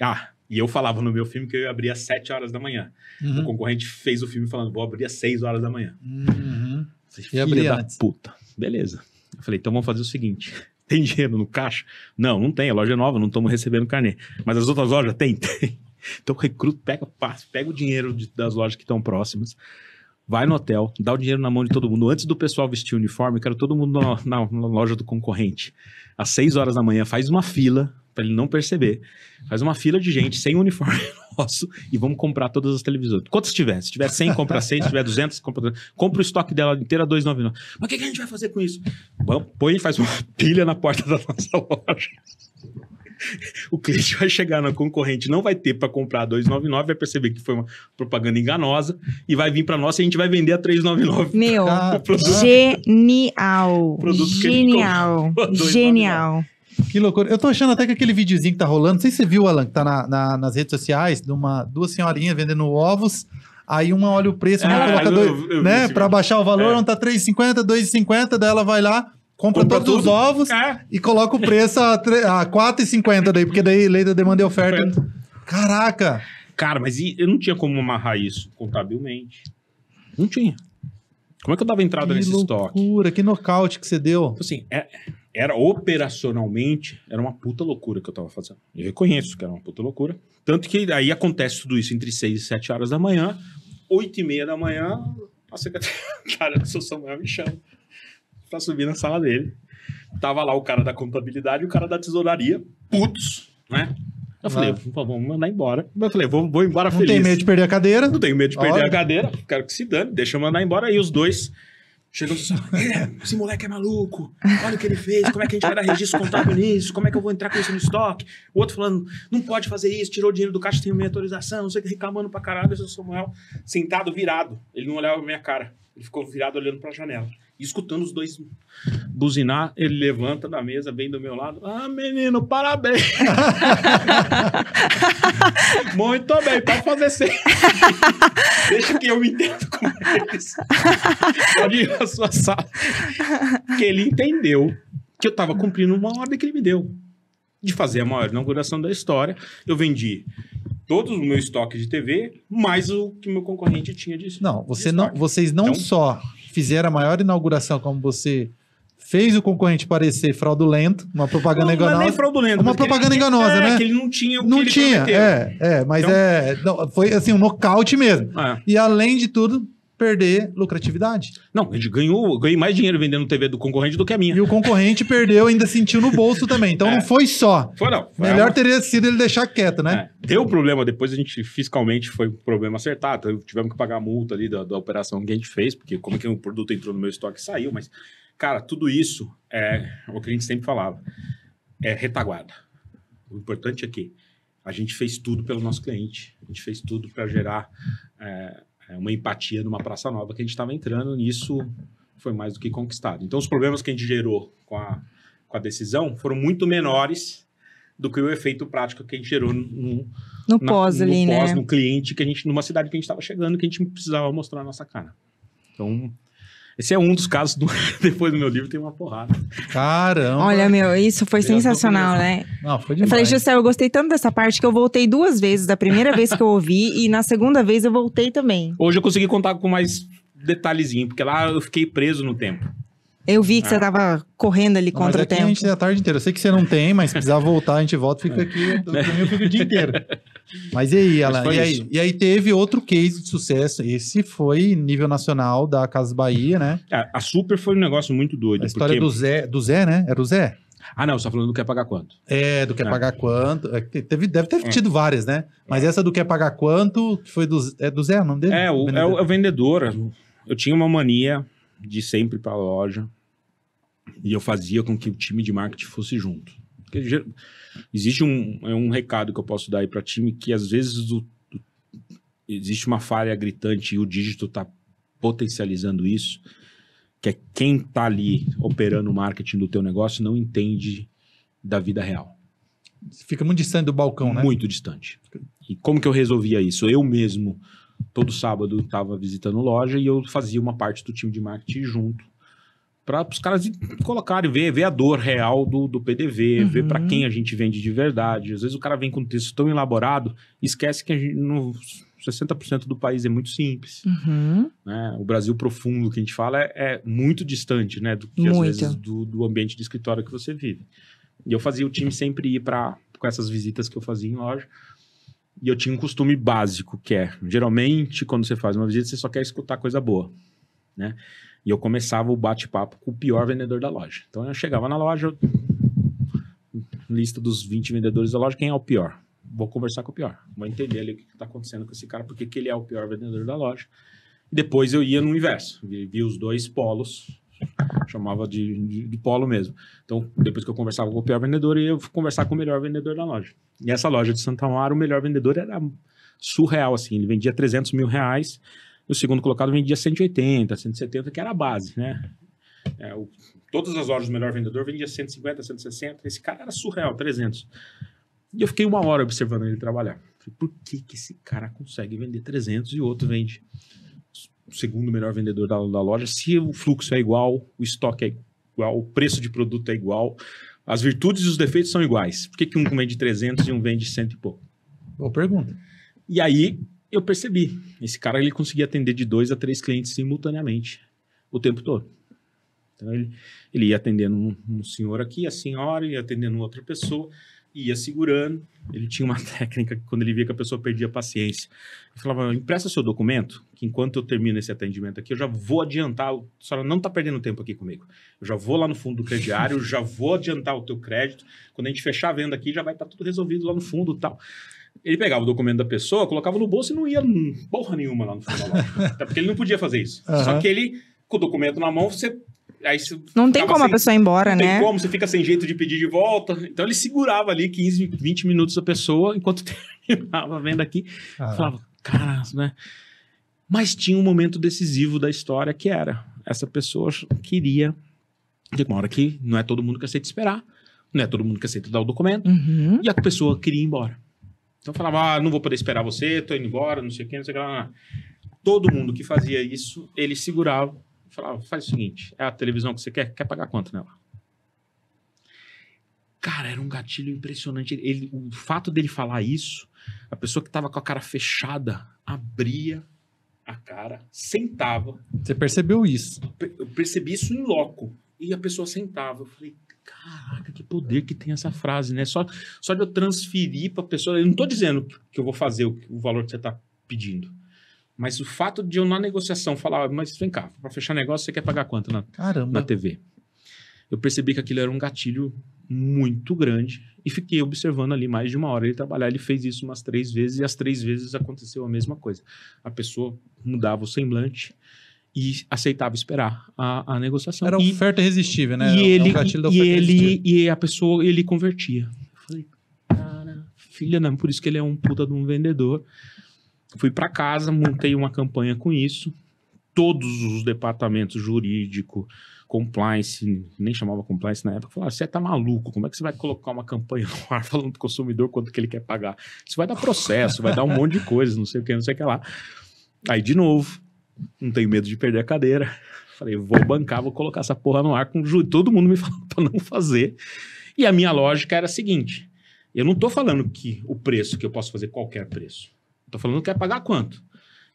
E eu falava no meu filme que eu ia abrir às 7 horas da manhã. Uhum. O concorrente fez o filme falando, vou abrir às 6 horas da manhã. Uhum. E abrir antes. Puta. Beleza. Eu falei, então vamos fazer o seguinte. Tem dinheiro no caixa? Não tem. A loja é nova, não estamos recebendo carnê. Mas as outras lojas tem? Tem. Então recruta, pega o dinheiro das lojas que estão próximas, vai no hotel, dá o dinheiro na mão de todo mundo. Antes do pessoal vestir o uniforme, quero todo mundo na loja do concorrente. Às 6 horas da manhã, faz uma fila, para ele não perceber. Faz uma fila de gente sem uniforme nosso e vamos comprar todas as televisões. Quantos tiver? Se tiver 100, compra 100. Se tiver 200, compra 200. Compra o estoque dela inteira, 299. Mas o que a gente vai fazer com isso? Põe e faz uma pilha na porta da nossa loja. O cliente vai chegar na concorrente, não vai ter para comprar 299, vai perceber que foi uma propaganda enganosa e vai vir para nós e a gente vai vender a 399. Meu, genial. Genial. Que loucura. Eu tô achando até que aquele videozinho que tá rolando, não sei se você viu, Alan, que tá nas redes sociais, de duas senhorinhas vendendo ovos, aí uma olha o preço, uma coloca dois, né, para baixar o valor, um tá 3,50, 2,50, daí ela vai lá, compra todos os ovos e coloca o preço a 4,50 daí, porque daí lei da demanda e oferta. Caraca! Cara, mas eu não tinha como amarrar isso contabilmente. Não tinha. Como é que eu dava entrada nesse estoque? Que loucura, que nocaute que você deu. Então, assim, era operacionalmente, era uma puta loucura que eu tava fazendo. Eu reconheço que era uma puta loucura. Tanto que aí acontece tudo isso entre 6 e 7 horas da manhã, 8h30 da manhã, a secretária do seu Samuel me chama pra subir na sala dele. Tava lá o cara da contabilidade e o cara da tesouraria, putos, né? Eu falei, vamos mandar embora. Eu falei, vou embora feliz. Não tem medo de perder a cadeira? Não tenho medo de perder a cadeira. Quero que se dane, deixa eu mandar embora. Aí os dois chegam assim, esse moleque é maluco. Olha o que ele fez, como é que a gente vai dar registro contábil nisso? Como é que eu vou entrar com isso no estoque? O outro falando, não pode fazer isso, tirou o dinheiro do caixa, tem minha autorização, não sei o que, reclamando pra caralho. Esse Samuel sentado, virado. Ele não olhava a minha cara. Ele ficou virado olhando pra janela. E escutando os dois buzinar, ele levanta da mesa, vem do meu lado. Ah, menino, parabéns! Muito bem, pode fazer sempre. Deixa que eu me entendo com eles. Pode ir na sua sala. Porque ele entendeu que eu estava cumprindo uma ordem que ele me deu. De fazer a maior inauguração da história. Eu vendi todos o meu estoque de TV, mais o que meu concorrente tinha de Não, vocês não então, só fizeram a maior inauguração como você fez o concorrente parecer fraudulento, uma propaganda enganosa. Não é nem fraudulento. Uma propaganda enganosa, né? Que ele não tinha o que não ele tinha, prometeu. Mas não, foi assim, um nocaute mesmo. E além de tudo, perder lucratividade. Não, a gente ganhei mais dinheiro vendendo TV do concorrente do que a minha. E o concorrente perdeu, ainda sentiu no bolso também. Então não foi só. Foi não. Melhor teria sido ele deixar quieto, né? Deu problema, depois a gente fiscalmente foi um problema acertado. Então, tivemos que pagar a multa ali da operação que a gente fez, porque como é que o produto entrou no meu estoque e saiu, mas, cara, tudo isso é o que a gente sempre falava. É retaguarda. O importante é que a gente fez tudo pelo nosso cliente. A gente fez tudo para gerar uma empatia numa praça nova que a gente estava entrando, e isso foi mais do que conquistado. Então, os problemas que a gente gerou com a decisão foram muito menores do que o efeito prático que a gente gerou no cliente, que a gente, numa cidade que a gente estava chegando, que a gente precisava mostrar a nossa cara. Então, Esse é um dos casos, depois do meu livro tem uma porrada. Caramba. Olha, meu, isso foi sensacional, né? Não, foi Eu demais. falei, Gisele, eu gostei tanto dessa parte que eu voltei 2 vezes. Da primeira vez que eu ouvi e na segunda vez eu voltei também. Hoje eu consegui contar com mais detalhezinho, porque lá eu fiquei preso no tempo. Eu vi que você tava correndo ali Não, mas contra o aqui tempo. a gente tem a tarde inteira. Eu sei que você não tem, mas se precisar voltar, a gente volta, fica aqui. Pra mim, eu fico o dia inteiro. Mas e aí, Alan? foi E aí? isso. E aí teve outro case de sucesso. Esse foi nível nacional da Casas Bahia, né? A Super foi um negócio muito doido. A história porque... do Zé, né? Era o Zé? Ah, não, você tá falando do Quer Pagar Quanto. É, do Quer Pagar Quanto. Deve ter tido várias, né? Mas essa do Quer Pagar Quanto, que foi do Zé, o nome dele? É o vendedor. Eu tinha uma mania de sempre ir pra loja e eu fazia com que o time de marketing fosse junto. Porque existe um recado que eu posso dar aí para time que às vezes existe uma falha gritante e o dígito está potencializando isso, que é quem está ali operando o marketing do teu negócio não entende da vida real. Fica muito distante do balcão, né? Muito distante. E como que eu resolvia isso? Eu mesmo, todo sábado, estava visitando loja e eu fazia uma parte do time de marketing junto para os caras colocarem, ver a dor real do PDV, ver para quem a gente vende de verdade. Às vezes o cara vem com um texto tão elaborado, esquece que a gente, 60% do país é muito simples. Né? O Brasil profundo que a gente fala é muito distante, né, do que às vezes do ambiente de escritório que você vive. E eu fazia o time sempre ir com essas visitas que eu fazia em loja. E eu tinha um costume básico, que é, geralmente, quando você faz uma visita, você só quer escutar coisa boa, né? E eu começava o bate-papo com o pior vendedor da loja. Então, eu chegava na loja, lista dos 20 vendedores da loja, quem é o pior? Vou conversar com o pior. Vou entender ali o que está acontecendo com esse cara, porque que ele é o pior vendedor da loja. E depois eu ia no inverso. Via os dois polos, chamava de polo mesmo. Então, depois que eu conversava com o pior vendedor, eu ia conversar com o melhor vendedor da loja. E essa loja de Santo Amaro, o melhor vendedor era surreal, assim. Ele vendia 300 mil reais, e o segundo colocado vendia 180, 170, que era a base, né? Todas as lojas do melhor vendedor vendia 150, 160. Esse cara era surreal, 300. E eu fiquei 1 hora observando ele trabalhar. Falei, por que esse cara consegue vender 300 e o outro vende o segundo melhor vendedor da loja, se o fluxo é igual, o estoque é igual, o preço de produto é igual, as virtudes e os defeitos são iguais. Por que um vende 300 e um vende 100 e pouco? Boa pergunta. E aí eu percebi, esse cara ele conseguia atender de 2 a 3 clientes simultaneamente o tempo todo. Então ele ia atendendo um senhor aqui, a senhora, ia atendendo outra pessoa, ia segurando. Ele tinha uma técnica que quando ele via que a pessoa perdia a paciência, ele falava, empresta seu documento, que enquanto eu termino esse atendimento aqui, eu já vou adiantar, a senhora não está perdendo tempo aqui comigo. Eu já vou lá no fundo do crediário, já vou adiantar o teu crédito, quando a gente fechar a venda aqui, já vai estar tudo resolvido lá no fundo e tal. Ele pegava o documento da pessoa, colocava no bolso e não ia porra nenhuma lá no fundo da loja. Até porque ele não podia fazer isso. Só que ele, com o documento na mão, não tem como a pessoa ir embora, né? Não tem como, você fica sem jeito de pedir de volta. Então ele segurava ali 15, 20 minutos a pessoa, enquanto terminava a venda aqui. Falava, cara, né? Mas tinha um momento decisivo da história que era, essa pessoa queria, de uma hora que não é todo mundo que aceita esperar, não é todo mundo que aceita dar o documento, e a pessoa queria ir embora. Então falava, não vou poder esperar você, tô indo embora, não sei o que, não sei o que lá. Todo mundo que fazia isso, ele segurava, falava, faz o seguinte, é a televisão que você quer pagar quanto nela? Cara, era um gatilho impressionante. O fato dele falar isso, a pessoa que estava com a cara fechada, abria a cara, sentava. Você percebeu isso? Eu percebi isso em loco. E a pessoa sentava. Eu falei, caraca, que poder que tem essa frase, né? Só de eu transferir para a pessoa... Eu não estou dizendo que eu vou fazer o valor que você está pedindo. Mas o fato de eu, na negociação, falar, mas vem cá, para fechar negócio, você quer pagar quanto na TV? Eu percebi que aquilo era um gatilho muito grande e fiquei observando ali mais de 1 hora ele trabalhar. Ele fez isso umas 3 vezes e as 3 vezes aconteceu a mesma coisa. A pessoa mudava o semblante e aceitava esperar a negociação. Era oferta irresistível, né? E gatilho da oferta irresistível. E a pessoa, ele convertia. Eu falei, cara, filha, não, por isso que ele é um puta de um vendedor. Fui para casa, montei uma campanha com isso. Todos os departamentos jurídico, compliance, nem chamava compliance na época, falaram, você tá maluco, como é que você vai colocar uma campanha no ar falando pro consumidor quanto que ele quer pagar? Isso vai dar processo, vai dar um monte de coisa, não sei o que lá. Aí, de novo, não tenho medo de perder a cadeira. Falei, vou bancar, vou colocar essa porra no ar com juros. Todo mundo me falou pra não fazer. E a minha lógica era a seguinte, eu não tô falando que o preço, que eu posso fazer qualquer preço. Tô falando que quer pagar quanto.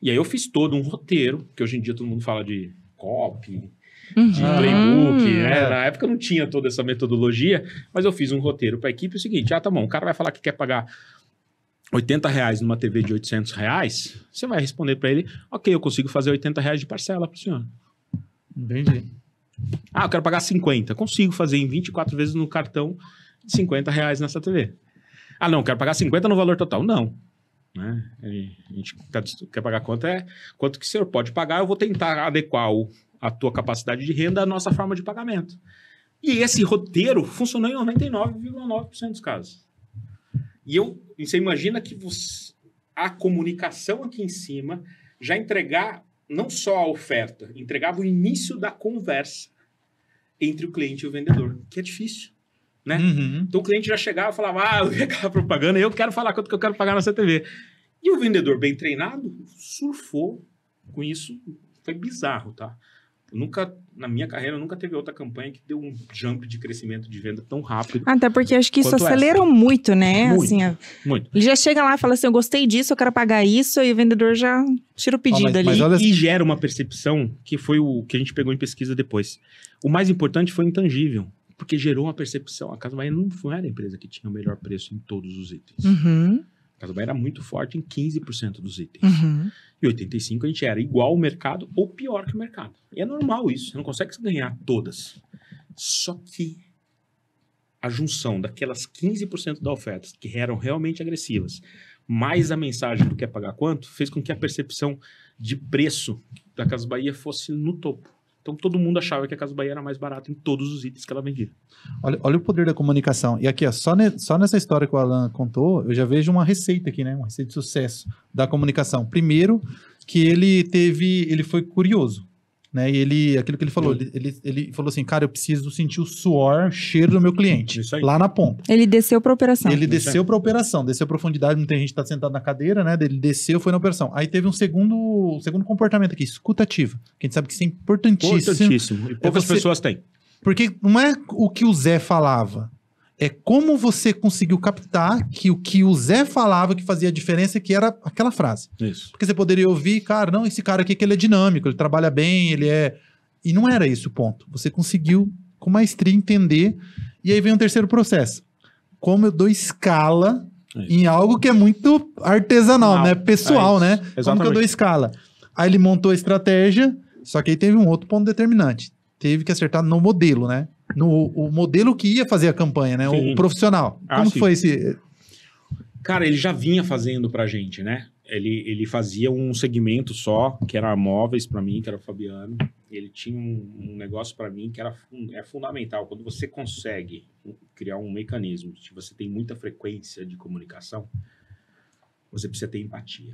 E aí eu fiz todo um roteiro, que hoje em dia todo mundo fala de copy, de playbook, né? Na época não tinha toda essa metodologia, mas eu fiz um roteiro para a equipe, é o seguinte, tá bom, o cara vai falar que quer pagar R$80 numa TV de R$800, você vai responder para ele, ok, eu consigo fazer R$80 de parcela pro senhor. Entendi. Ah, eu quero pagar 50, consigo fazer em 24 vezes no cartão de R$50 nessa TV. Ah, não, quero pagar 50 no valor total. Não. Né? A gente quer pagar quanto que o senhor pode pagar, eu vou tentar adequar a tua capacidade de renda à nossa forma de pagamento. E esse roteiro funcionou em 99,9% dos casos. E você imagina que a comunicação aqui em cima já entregar não só a oferta, entregava o início da conversa entre o cliente e o vendedor, que é difícil. Né? Uhum. Então o cliente já chegava e falava, eu vi aquela propaganda, eu quero falar quanto que eu quero pagar nessa TV. E o vendedor bem treinado surfou com isso, foi bizarro, tá? Na minha carreira, nunca teve outra campanha que deu um jump de crescimento de venda tão rápido. Até porque acho que isso quanto acelerou muito, né? Muito, assim, muito. Ele já chega lá e fala assim, eu gostei disso, eu quero pagar isso, e o vendedor já tira o pedido ali. mas olha... E gera uma percepção que foi o que a gente pegou em pesquisa depois. O mais importante foi o intangível, porque gerou uma percepção. A Casa Bahia não era a empresa que tinha o melhor preço em todos os itens. Uhum. A Casa Bahia era muito forte em 15% dos itens. Uhum. E 85% a gente era igual ao mercado ou pior que o mercado. E é normal isso, você não consegue ganhar todas. Só que a junção daquelas 15% da oferta que eram realmente agressivas, mais a mensagem do que é pagar quanto, fez com que a percepção de preço da Casa Bahia fosse no topo. Então todo mundo achava que a Casa Bahia era mais barata em todos os itens que ela vendia. Olha o poder da comunicação. E aqui, ó, só nessa história que o Alan contou, eu já vejo uma receita aqui, né? Uma receita de sucesso da comunicação. Primeiro, que ele foi curioso, né? E aquilo que ele falou, ele falou assim, cara, eu preciso sentir o suor, o cheiro do meu cliente, lá na ponta. Ele desceu para a operação. Ele desceu para a operação, desceu a profundidade, muita gente está sentado na cadeira, né? Ele desceu, foi na operação. Aí teve um segundo comportamento aqui, escutativa, que a gente sabe que isso é importantíssimo. Importantíssimo. E poucas pessoas têm. Porque não é o que o Zé falava, é como você conseguiu captar que o que o Zé falava que fazia a diferença, que era aquela frase. Isso. Porque você poderia ouvir, cara, não, esse cara aqui que ele é dinâmico, ele trabalha bem, ele é... E não era esse o ponto. Você conseguiu, com maestria, entender. E aí vem um terceiro processo. Como eu dou escala em algo que é muito artesanal, né? Pessoal, né? Exatamente. Como que eu dou escala? Aí ele montou a estratégia, só que aí teve um outro ponto determinante. Teve que acertar no modelo, né? O modelo que ia fazer a campanha, né? O profissional. Como que foi esse... Cara, ele já vinha fazendo pra gente, né? Ele fazia um segmento só, que era móveis pra mim, que era o Fabiano. Ele tinha um negócio pra mim que é fundamental. Quando você consegue criar um mecanismo, se você tem muita frequência de comunicação, você precisa ter empatia.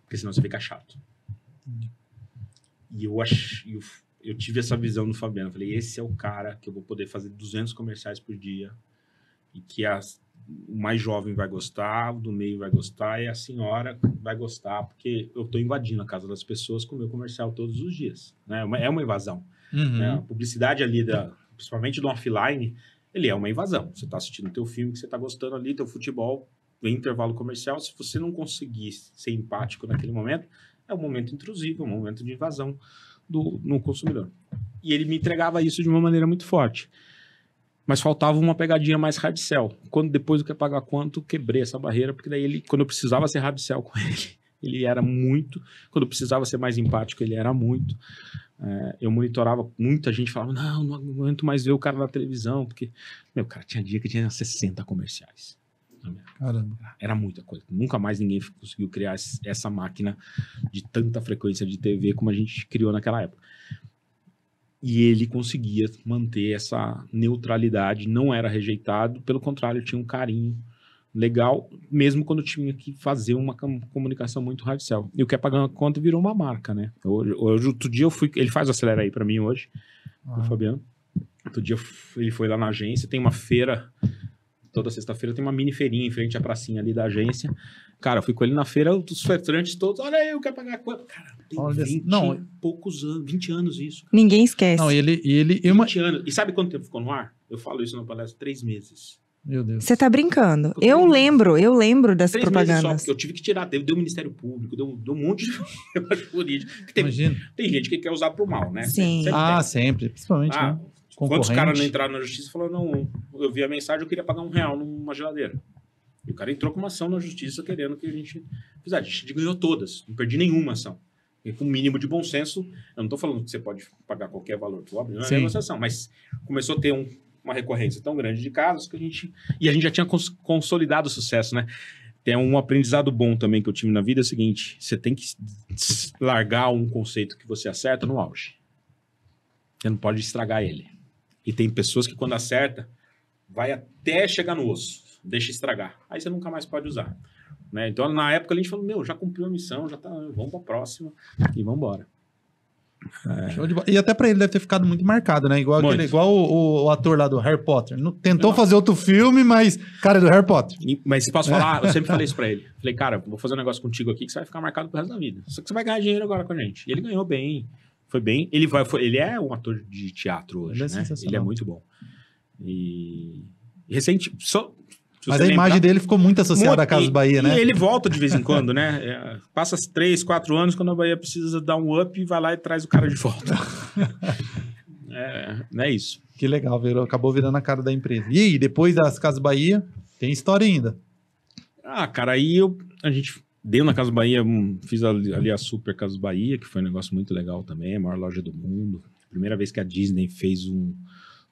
Porque senão você fica chato. E eu tive essa visão no Fabiano. Eu falei, esse é o cara que eu vou poder fazer 200 comerciais por dia e que o mais jovem vai gostar, o do meio vai gostar e a senhora vai gostar, porque eu estou invadindo a casa das pessoas com o meu comercial todos os dias. Né? É uma invasão. Uhum. Né? A publicidade ali, principalmente do offline, ele é uma invasão. Você está assistindo teu filme que você está gostando ali, teu futebol, vem intervalo comercial. Se você não conseguir ser empático naquele momento, é um momento intrusivo, é um momento de invasão no consumidor. E ele me entregava isso de uma maneira muito forte. Mas faltava uma pegadinha mais hard sell. Depois do que pagar quanto, quebrei essa barreira, porque daí quando eu precisava ser hard sell com ele era muito. Quando eu precisava ser mais empático, ele era muito. Eu monitorava, muita gente falava, não aguento mais ver o cara na televisão, porque, cara, tinha dia que tinha 60 comerciais. Caramba. Era muita coisa. Nunca mais ninguém conseguiu criar essa máquina de tanta frequência de TV como a gente criou naquela época. E ele conseguia manter essa neutralidade, não era rejeitado, pelo contrário, tinha um carinho legal, mesmo quando tinha que fazer uma comunicação muito hard sell. E o que é pagando a conta virou uma marca, né? Hoje outro dia ele faz o Acelera Aí pra mim hoje, o Fabiano. Outro dia ele foi lá na agência, tem uma feira... Toda sexta-feira tem uma mini feirinha em frente à pracinha ali da agência. Cara, eu fui com ele na feira, os fetrantes todos, olha aí, eu quero pagar quanto? Cara, tem Olha, 20 não. e poucos anos, 20 anos isso. Ninguém esquece. Não, ele 20 anos. E sabe quanto tempo ficou no ar? Eu falo isso na palestra, 3 meses. Meu Deus. Você tá brincando. Ficou 3 meses. Eu lembro das 3 meses só, propagandas. porque eu tive que tirar. Deu o Ministério Público, deu um monte de jurídico. Imagina. Tem gente que quer usar pro mal, né? Sim. Sempre Ah, tem. sempre. Principalmente, né? Quantos Concorrente. caras não entraram na justiça e falaram, não, eu vi a mensagem, eu queria pagar R$1 numa geladeira. E o cara entrou com uma ação na justiça querendo que a gente fizesse. A gente ganhou todas, não perdi nenhuma ação. E com o mínimo de bom senso, eu não estou falando que você pode pagar qualquer valor, tu abre uma Sim. negociação, mas começou a ter uma recorrência tão grande de casos que a gente já tinha consolidado o sucesso, né? Tem um aprendizado bom também que eu tive na vida, é o seguinte, você tem que largar um conceito que você acerta no auge. Você não pode estragar ele. E tem pessoas que quando acerta, vai até chegar no osso, deixa estragar. Aí você nunca mais pode usar. Né? Então, na época, a gente falou, já cumpriu a missão, já tá, vamos pra próxima e vamos embora. Show de bola. E até pra ele deve ter ficado muito marcado, né? Igual, Muito. igual o ator lá do Harry Potter. Tentou fazer outro filme, mas, cara, é do Harry Potter. Mas posso falar, eu sempre falei isso pra ele. Falei, cara, vou fazer um negócio contigo aqui que você vai ficar marcado pro resto da vida. Só que você vai ganhar dinheiro agora com a gente. E ele ganhou bem, foi bem. Ele é um ator de teatro hoje, Ele é né? sensacional. Ele é muito bom. E recente, Mas a imagem dele ficou muito associada à Casas Bahia, né? E ele volta de vez em quando, né? Passa 3, 4 anos, quando a Bahia precisa dar um up, vai lá e traz o cara de volta. Não é isso. Que legal, acabou virando a cara da empresa. E aí, depois das Casas Bahia, tem história ainda. Cara, aí a gente deu na Casas Bahia, fiz ali a Super Casas Bahia, que foi um negócio muito legal também, a maior loja do mundo. Primeira vez que a Disney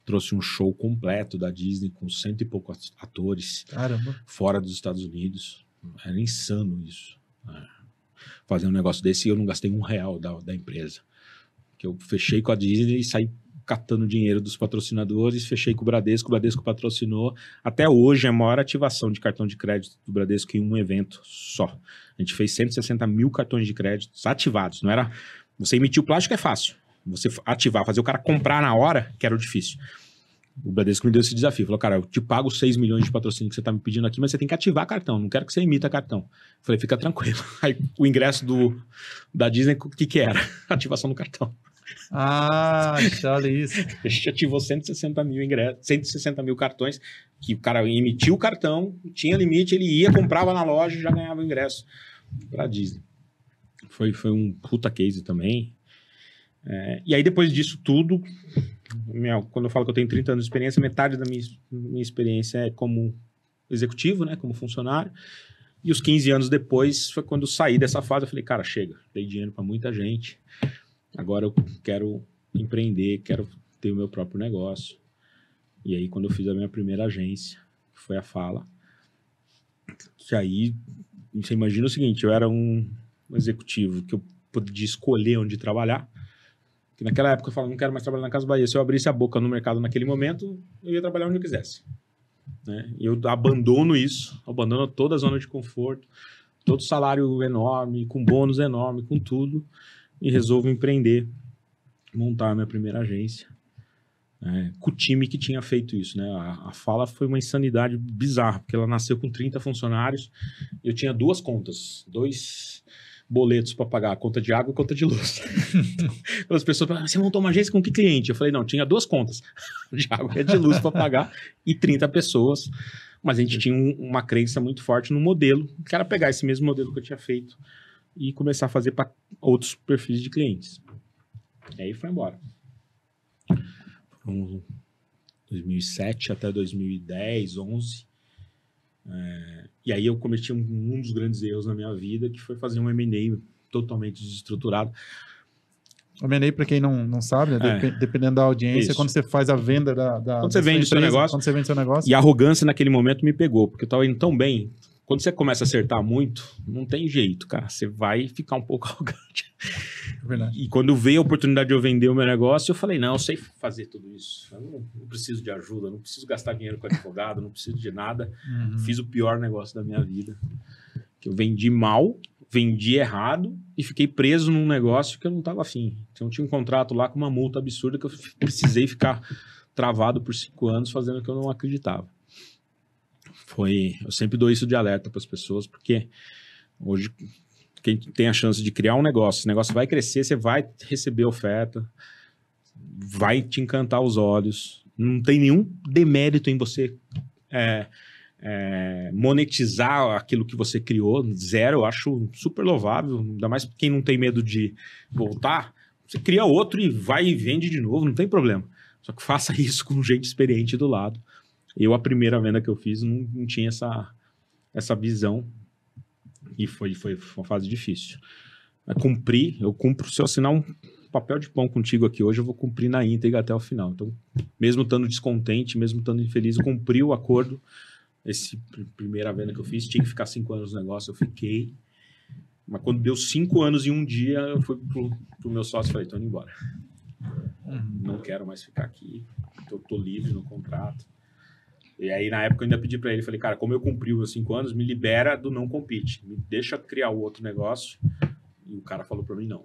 trouxe um show completo da Disney com 100 e poucos atores. Caramba. Fora dos Estados Unidos. Era insano isso. Fazer um negócio desse e eu não gastei R$1 da empresa. Porque eu fechei com a Disney e saí catando dinheiro dos patrocinadores, fechei com o Bradesco patrocinou. Até hoje é a maior ativação de cartão de crédito do Bradesco em um evento só. A gente fez 160 mil cartões de crédito ativados. Não era... Você emitir o plástico é fácil. Você ativar, fazer o cara comprar na hora, que era o difícil. O Bradesco me deu esse desafio. Falou, cara, eu te pago 6 milhões de patrocínio que você tá me pedindo aqui, mas você tem que ativar cartão. Não quero que você emita cartão. Falei, fica tranquilo. Aí o ingresso da Disney, o que era? Ativação do cartão. Ah, olha isso. A gente ativou 160 mil ingressos, 160 mil cartões, que o cara emitiu o cartão, tinha limite, ele ia, comprava na loja e já ganhava o ingresso pra Disney. Foi um puta case também. E aí, depois disso tudo, quando eu falo que eu tenho 30 anos de experiência, metade da minha experiência é como executivo, né, como funcionário. E os 15 anos depois foi quando eu saí dessa fase. Eu falei, cara, chega, dei dinheiro para muita gente. Agora eu quero empreender, quero ter o meu próprio negócio. E aí, quando eu fiz a minha primeira agência, que foi a Fala, que aí, você imagina o seguinte, eu era um executivo que eu podia escolher onde trabalhar. Que naquela época eu falava, não quero mais trabalhar na Casas Bahia. Se eu abrisse a boca no mercado naquele momento, eu ia trabalhar onde eu quisesse. Né? E eu abandono toda a zona de conforto, todo salário enorme, com bônus enorme, com tudo, e resolvo empreender, montar a minha primeira agência. Com o time que tinha feito isso. Né? A Fala foi uma insanidade bizarra, porque ela nasceu com 30 funcionários, eu tinha 2 contas, 2 boletos para pagar, conta de água e conta de luz. As pessoas falaram, você montou uma agência com que cliente? Eu falei, não, tinha 2 contas, de água e de luz para pagar, e 30 pessoas, mas a gente tinha uma crença muito forte no modelo, que era pegar esse mesmo modelo que eu tinha feito e começar a fazer para outros perfis de clientes. E aí foi embora. From 2007 até 2010, 11... e aí eu cometi um dos grandes erros na minha vida, que foi fazer um M&A totalmente desestruturado. O M&A, para quem não sabe, né? Dependendo da audiência, Isso. quando você faz a venda Quando você vende seu negócio. Quando você vende seu negócio. E a arrogância naquele momento me pegou, porque eu estava indo tão bem. Quando você começa a acertar muito, não tem jeito, cara. Você vai ficar um pouco arrogante. É verdade. E quando veio a oportunidade de eu vender o meu negócio, eu falei, não, eu sei fazer tudo isso. Eu não preciso de ajuda, não preciso gastar dinheiro com advogado, não preciso de nada. Uhum. Fiz o pior negócio da minha vida. Que eu vendi mal, vendi errado e fiquei preso num negócio que eu não estava afim. Então eu tinha um contrato lá com uma multa absurda que eu precisei ficar travado por 5 anos fazendo o que eu não acreditava. Eu sempre dou isso de alerta para as pessoas, porque hoje quem tem a chance de criar um negócio, esse negócio vai crescer, você vai receber oferta, vai te encantar os olhos, não tem nenhum demérito em você monetizar aquilo que você criou, zero, eu acho super louvável, ainda mais quem não tem medo de voltar, você cria outro e vai e vende de novo, não tem problema. Só que faça isso com gente experiente do lado. Eu, a primeira venda que eu fiz, não tinha essa visão. E foi uma fase difícil. Eu cumpro, se eu assinar um papel de pão contigo aqui hoje, eu vou cumprir na íntegra até o final. Então, mesmo estando descontente, mesmo estando infeliz, eu cumpri o acordo. Essa primeira venda que eu fiz, tinha que ficar 5 anos no negócio, eu fiquei. Mas quando deu 5 anos e um dia, eu fui pro meu sócio e falei, tô indo embora. Não quero mais ficar aqui, tô livre no contrato. E aí, na época, eu ainda pedi pra ele, falei, cara, como eu cumpri os 5 anos, me libera do não compete, me deixa criar o outro negócio. E o cara falou pra mim, não.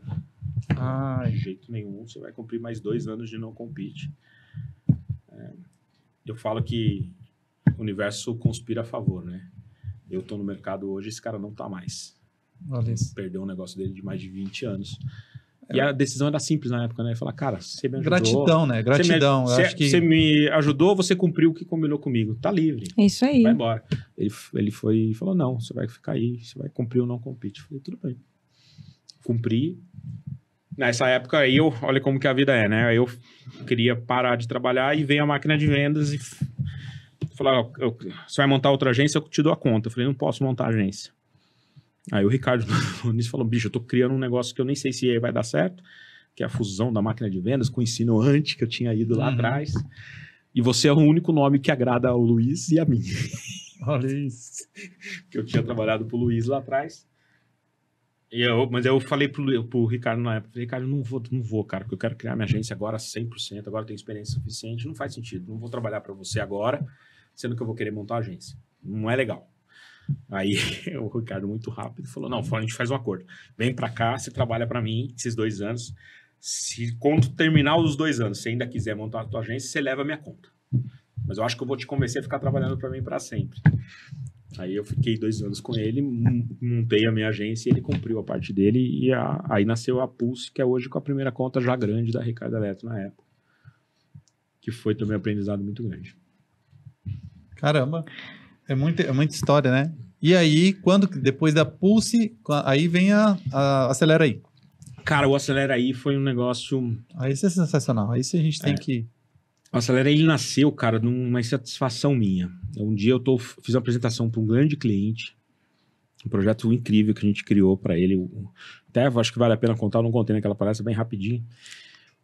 De jeito nenhum, você vai cumprir mais 2 anos de não compete. Eu falo que o universo conspira a favor, né? Eu tô no mercado hoje, esse cara não tá mais. Olha isso. Perdeu um negócio dele de mais de 20 anos. E a decisão era simples na época, né? Falar, cara, você me ajudou. Gratidão, né? Gratidão. Você me ajudou, você cumpriu o que combinou comigo. Tá livre. É isso aí. Vai embora. Ele foi e falou, não, você vai ficar aí, você vai cumprir ou não compete. Eu falei, tudo bem. Cumpri. Nessa época aí, olha como que a vida é, né? Eu queria parar de trabalhar e veio a máquina de vendas e falou, você vai montar outra agência, eu te dou a conta. Eu falei, não posso montar agência. Aí o Ricardo Nunes falou, bicho, eu tô criando um negócio que eu nem sei se vai dar certo, que é a fusão da máquina de vendas com o Ensino Antes, que eu tinha ido lá atrás. E você é o único nome que agrada ao Luiz e a mim. Olha isso. Que eu tinha trabalhado pro Luiz lá atrás. Mas eu falei pro Ricardo na época, Ricardo, não vou, cara, porque eu quero criar minha agência agora 100%, agora eu tenho experiência suficiente, não faz sentido, não vou trabalhar para você agora, sendo que eu vou querer montar a agência. Não é legal. Aí o Ricardo, muito rápido, falou, não, a gente faz um acordo. Vem pra cá, você trabalha pra mim esses 2 anos. Quando terminar os 2 anos, se ainda quiser montar a tua agência, você leva a minha conta. Mas eu acho que eu vou te convencer a ficar trabalhando pra mim pra sempre. Aí eu fiquei 2 anos com ele, montei a minha agência e ele cumpriu a parte dele. E aí nasceu a Pulse, que é hoje com a primeira conta já grande da Ricardo Eletro na época. Que foi também um aprendizado muito grande. Caramba. É muita história, né? E aí, depois da Pulse, aí vem a Acelera Aí. Cara, o Acelera Aí foi um negócio... Aí isso é sensacional. Aí a gente tem que... O Acelera Aí, ele nasceu, cara, numa insatisfação minha. Um dia fiz uma apresentação para um grande cliente, um projeto incrível que a gente criou para ele. Até acho que vale a pena contar, eu não contei naquela palestra, bem rapidinho.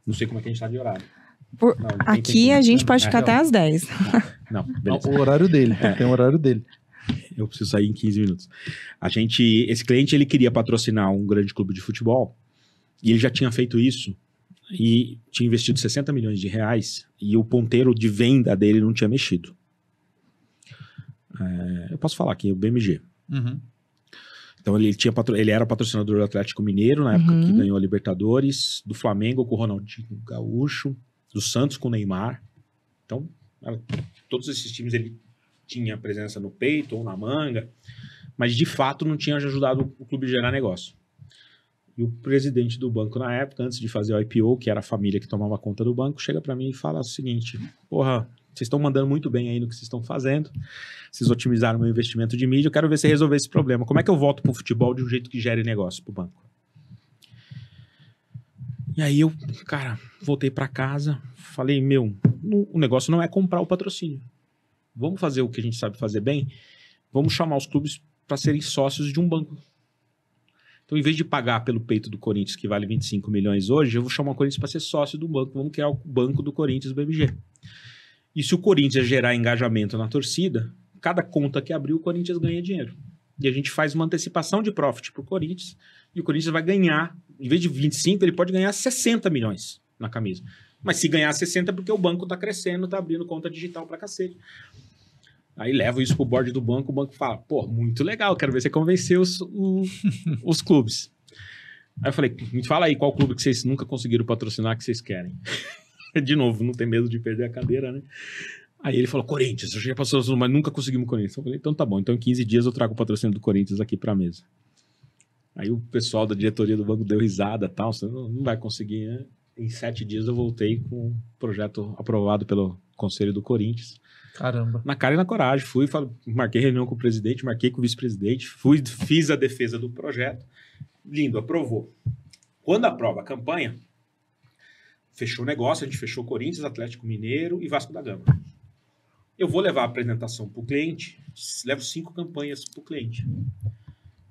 Não sei como é que a gente tá de horário. Aqui a gente pode ficar até às 10. Não, beleza. O horário dele, tem o horário dele. Eu preciso sair em 15 minutos. Esse cliente, ele queria patrocinar um grande clube de futebol e ele já tinha feito isso e tinha investido 60 milhões de reais e o ponteiro de venda dele não tinha mexido. Eu posso falar aqui, o BMG. Então ele era patrocinador do Atlético Mineiro na época que ganhou a Libertadores, do Flamengo com o Ronaldinho Gaúcho, do Santos com o Neymar. Então, todos esses times ele tinha presença no peito ou na manga, mas de fato não tinha ajudado o clube a gerar negócio. E o presidente do banco na época, antes de fazer o IPO, que era a família que tomava conta do banco, chega para mim e fala o seguinte, porra, vocês estão mandando muito bem aí no que vocês estão fazendo, vocês otimizaram meu investimento de mídia, eu quero ver se resolver esse problema. Como é que eu volto pro futebol de um jeito que gere negócio pro banco? E aí eu, cara, voltei para casa, falei, o negócio não é comprar o patrocínio. Vamos fazer o que a gente sabe fazer bem, vamos chamar os clubes para serem sócios de um banco. Então, em vez de pagar pelo peito do Corinthians, que vale 25 milhões hoje, eu vou chamar o Corinthians para ser sócio do banco, vamos criar o banco do Corinthians, BMG. E se o Corinthians gerar engajamento na torcida, cada conta que abrir, o Corinthians ganha dinheiro. E a gente faz uma antecipação de profit pro Corinthians, e o Corinthians vai ganhar, em vez de 25, ele pode ganhar 60 milhões na camisa. Mas se ganhar 60 é porque o banco tá crescendo, tá abrindo conta digital pra cacete. Aí levo isso pro board do banco, o banco fala, pô, muito legal, quero ver você convencer os clubes. Aí eu falei, me fala aí qual clube que vocês nunca conseguiram patrocinar que vocês querem. De novo, não tem medo de perder a cadeira, né? Aí ele falou, Corinthians, eu já patrocinou, mas nunca conseguimos o Corinthians. Eu falei, então tá bom, então em 15 dias eu trago o patrocínio do Corinthians aqui pra mesa. Aí o pessoal da diretoria do banco deu risada e tal, você não vai conseguir, né? Em 7 dias eu voltei com um projeto aprovado pelo Conselho do Corinthians. Caramba. Na cara e na coragem, fui, marquei reunião com o presidente, marquei com o vice-presidente, fiz a defesa do projeto. Lindo, aprovou. Quando aprova a campanha, fechou o negócio, a gente fechou Corinthians, Atlético Mineiro e Vasco da Gama. Eu vou levar a apresentação para o cliente, levo 5 campanhas para o cliente.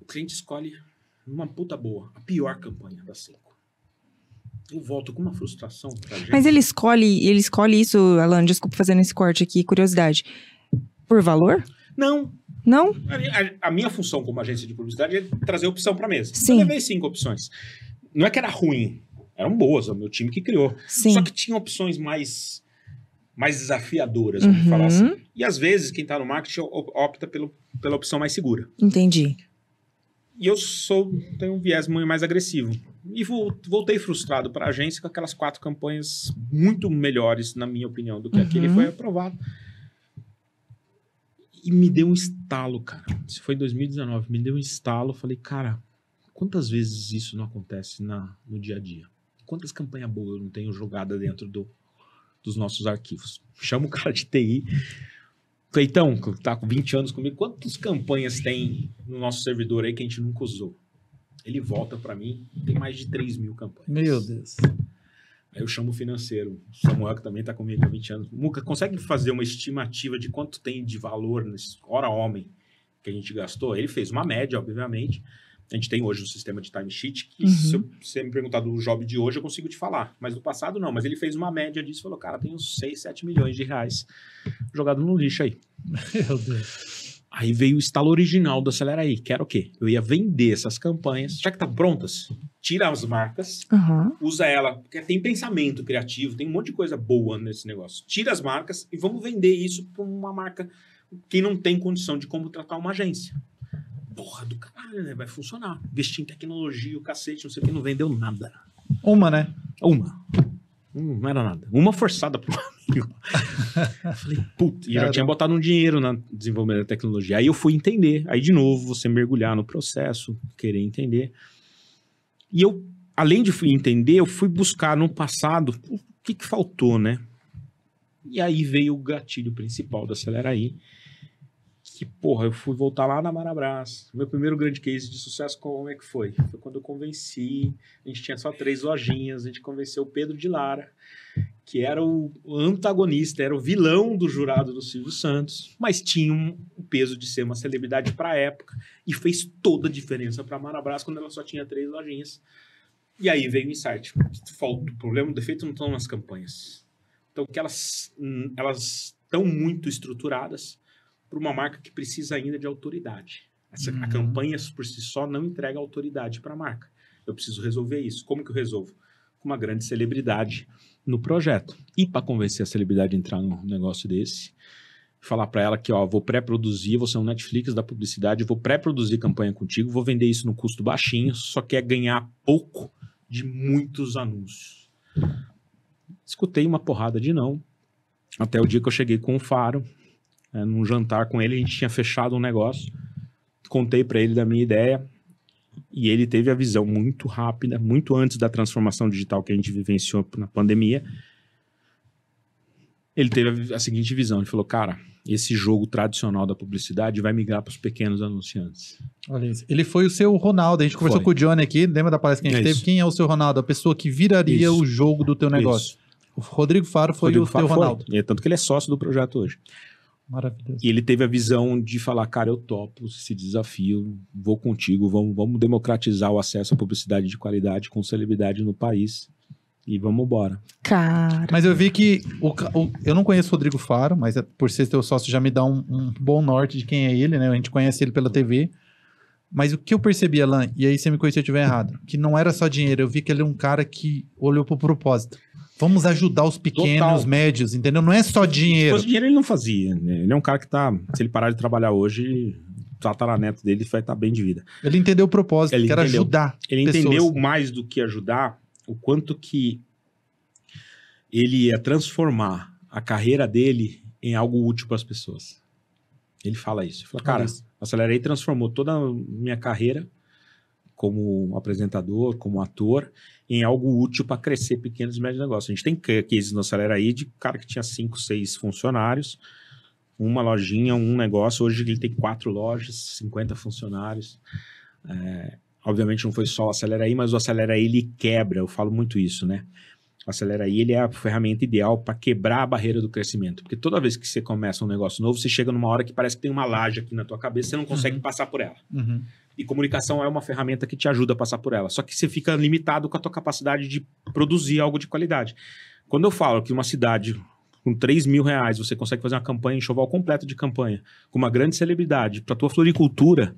O cliente escolhe uma puta boa, a pior campanha das 5. Eu volto com uma frustração pra gente. Mas ele escolhe isso, Alan, desculpa fazendo esse corte aqui, curiosidade, por valor? Não. Não? A minha função como agência de publicidade é trazer opção para mesa. Sim. Eu levei 5 opções. Não é que era ruim, eram boas, é o meu time que criou. Sim. Só que tinha opções mais desafiadoras, vamos falar assim. E às vezes quem tá no marketing opta pela opção mais segura. Entendi. E eu tenho um viés mais agressivo. E voltei frustrado para a agência com aquelas 4 campanhas muito melhores, na minha opinião, do que aquele foi aprovado. E me deu um estalo, cara. Isso foi em 2019. Me deu um estalo. Falei, cara, quantas vezes isso não acontece no dia a dia? Quantas campanhas boas eu não tenho jogada dentro dos nossos arquivos? Chamo o cara de TI. Cleitão, que tá com 20 anos comigo, quantas campanhas tem no nosso servidor aí que a gente nunca usou? Ele volta para mim, tem mais de 3 mil campanhas. Meu Deus. Aí eu chamo o financeiro, o Samuel, que também tá comigo há 20 anos. Muca, consegue fazer uma estimativa de quanto tem de valor nesse hora homem que a gente gastou? Ele fez uma média, obviamente. A gente tem hoje um sistema de timesheet que, se você me perguntar do job de hoje, eu consigo te falar. Mas do passado, não. Mas ele fez uma média disso e falou, cara, tem uns 6, 7 milhões de reais jogado no lixo aí. Meu Deus. Aí veio o estalo original do Acelera Aí, que era o quê? Eu ia vender essas campanhas, já que estão prontas, tira as marcas, usa ela, porque tem pensamento criativo, tem um monte de coisa boa nesse negócio. Tira as marcas e vamos vender isso para uma marca que não tem condição de como tratar uma agência. Porra do caralho, né? Vai funcionar. Investir em tecnologia, o cacete, não sei o que, não vendeu nada. Uma, né? Uma. Não era nada. Uma forçada pro amigo. Falei, puta. E eu já tinha botado um dinheiro no desenvolvimento da tecnologia. Aí eu fui entender. Aí, de novo, você mergulhar no processo, querer entender. E eu, além de entender, eu fui buscar no passado o que faltou, né? E aí veio o gatilho principal do Acelera Aí. Que, porra, eu fui voltar lá na Marabras. Meu primeiro grande case de sucesso, como é que foi? Foi quando eu convenci, a gente tinha só 3 lojinhas, a gente convenceu o Pedro de Lara, que era o antagonista, era o vilão do jurado do Silvio Santos, mas tinha o peso de ser uma celebridade para a época, e fez toda a diferença para a Marabras quando ela só tinha 3 lojinhas. E aí veio o insight. O problema, o defeito não estão nas campanhas. Então, que elas estão muito estruturadas para uma marca que precisa ainda de autoridade. A campanha por si só não entrega autoridade para a marca. Eu preciso resolver isso. Como que eu resolvo? Com uma grande celebridade no projeto. E para convencer a celebridade a entrar num negócio desse, falar para ela que, ó, vou pré-produzir, vou ser um Netflix da publicidade, vou pré-produzir campanha contigo, vou vender isso no custo baixinho, só quer ganhar pouco de muitos anúncios. Escutei uma porrada de não, até o dia que eu cheguei com o Faro, num jantar com ele, a gente tinha fechado um negócio, contei para ele da minha ideia, e ele teve a visão muito rápida, muito antes da transformação digital que a gente vivenciou na pandemia. Ele teve a seguinte visão, ele falou, cara, esse jogo tradicional da publicidade vai migrar para os pequenos anunciantes. Olha isso. Ele foi o seu Ronaldo, a gente conversou com o Johnny aqui, lembra da palestra que a gente teve? Quem é o seu Ronaldo? A pessoa que viraria o jogo do teu negócio. O Rodrigo Faro foi o teu Ronaldo. Tanto que ele é sócio do projeto hoje. Maravilhoso. E ele teve a visão de falar, cara, eu topo esse desafio, vou contigo, vamos democratizar o acesso à publicidade de qualidade com celebridade no país e vamos embora. Cara. Mas eu vi que, eu não conheço o Rodrigo Faro, mas por ser teu sócio já me dá um bom norte de quem é ele, né? A gente conhece ele pela TV. Mas o que eu percebi, Alan, e aí você me corrija se eu estiver errado, que não era só dinheiro, eu vi que ele é um cara que olhou pro propósito. Vamos ajudar os pequenos, médios, entendeu? Não é só dinheiro. Se fosse dinheiro, ele não fazia, né? Ele é um cara que tá... Se ele parar de trabalhar hoje, o tataraneto dele vai estar bem de vida. Ele entendeu o propósito, que era ajudar Ele entendeu mais do que ajudar, o quanto que ele ia transformar a carreira dele em algo útil para as pessoas. Ele fala isso. Ele fala, cara, Acelera Aí transformou toda a minha carreira como apresentador, como ator, em algo útil para crescer pequenos e médios negócios. A gente tem cases no Acelera aí de cara que tinha 5, 6 funcionários, uma lojinha, um negócio. Hoje ele tem 4 lojas, 50 funcionários. Obviamente não foi só o Acelera aí, mas o Acelera aí ele quebra, eu falo muito isso, né? O Acelera aí ele é a ferramenta ideal para quebrar a barreira do crescimento. Porque toda vez que você começa um negócio novo, você chega numa hora que parece que tem uma laje aqui na tua cabeça, você não consegue passar por ela. E comunicação é uma ferramenta que te ajuda a passar por ela. Só que você fica limitado com a tua capacidade de produzir algo de qualidade. Quando eu falo que uma cidade com R$3.000 você consegue fazer uma campanha, enxoval completo de campanha, com uma grande celebridade, para a tua floricultura,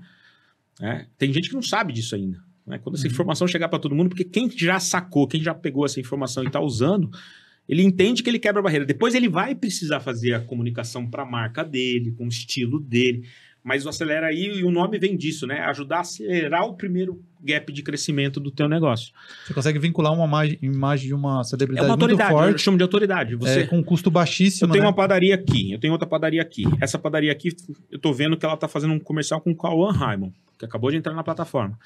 tem gente que não sabe disso ainda. Né? Quando essa informação chegar para todo mundo, porque quem já sacou, quem já pegou essa informação e está usando, ele entende que ele quebra a barreira. Depois ele vai precisar fazer a comunicação para a marca dele, com o estilo dele. Mas o Acelera aí, e o nome vem disso, né? Ajudar a acelerar o primeiro gap de crescimento do teu negócio. Você consegue vincular uma imagem de uma celebridade uma autoridade, muito forte. Eu chamo de autoridade. Você, com um custo baixíssimo, eu tenho uma padaria aqui, eu tenho outra padaria aqui. Essa padaria aqui, eu tô vendo que ela tá fazendo um comercial com o Cauã Raymond, que acabou de entrar na plataforma.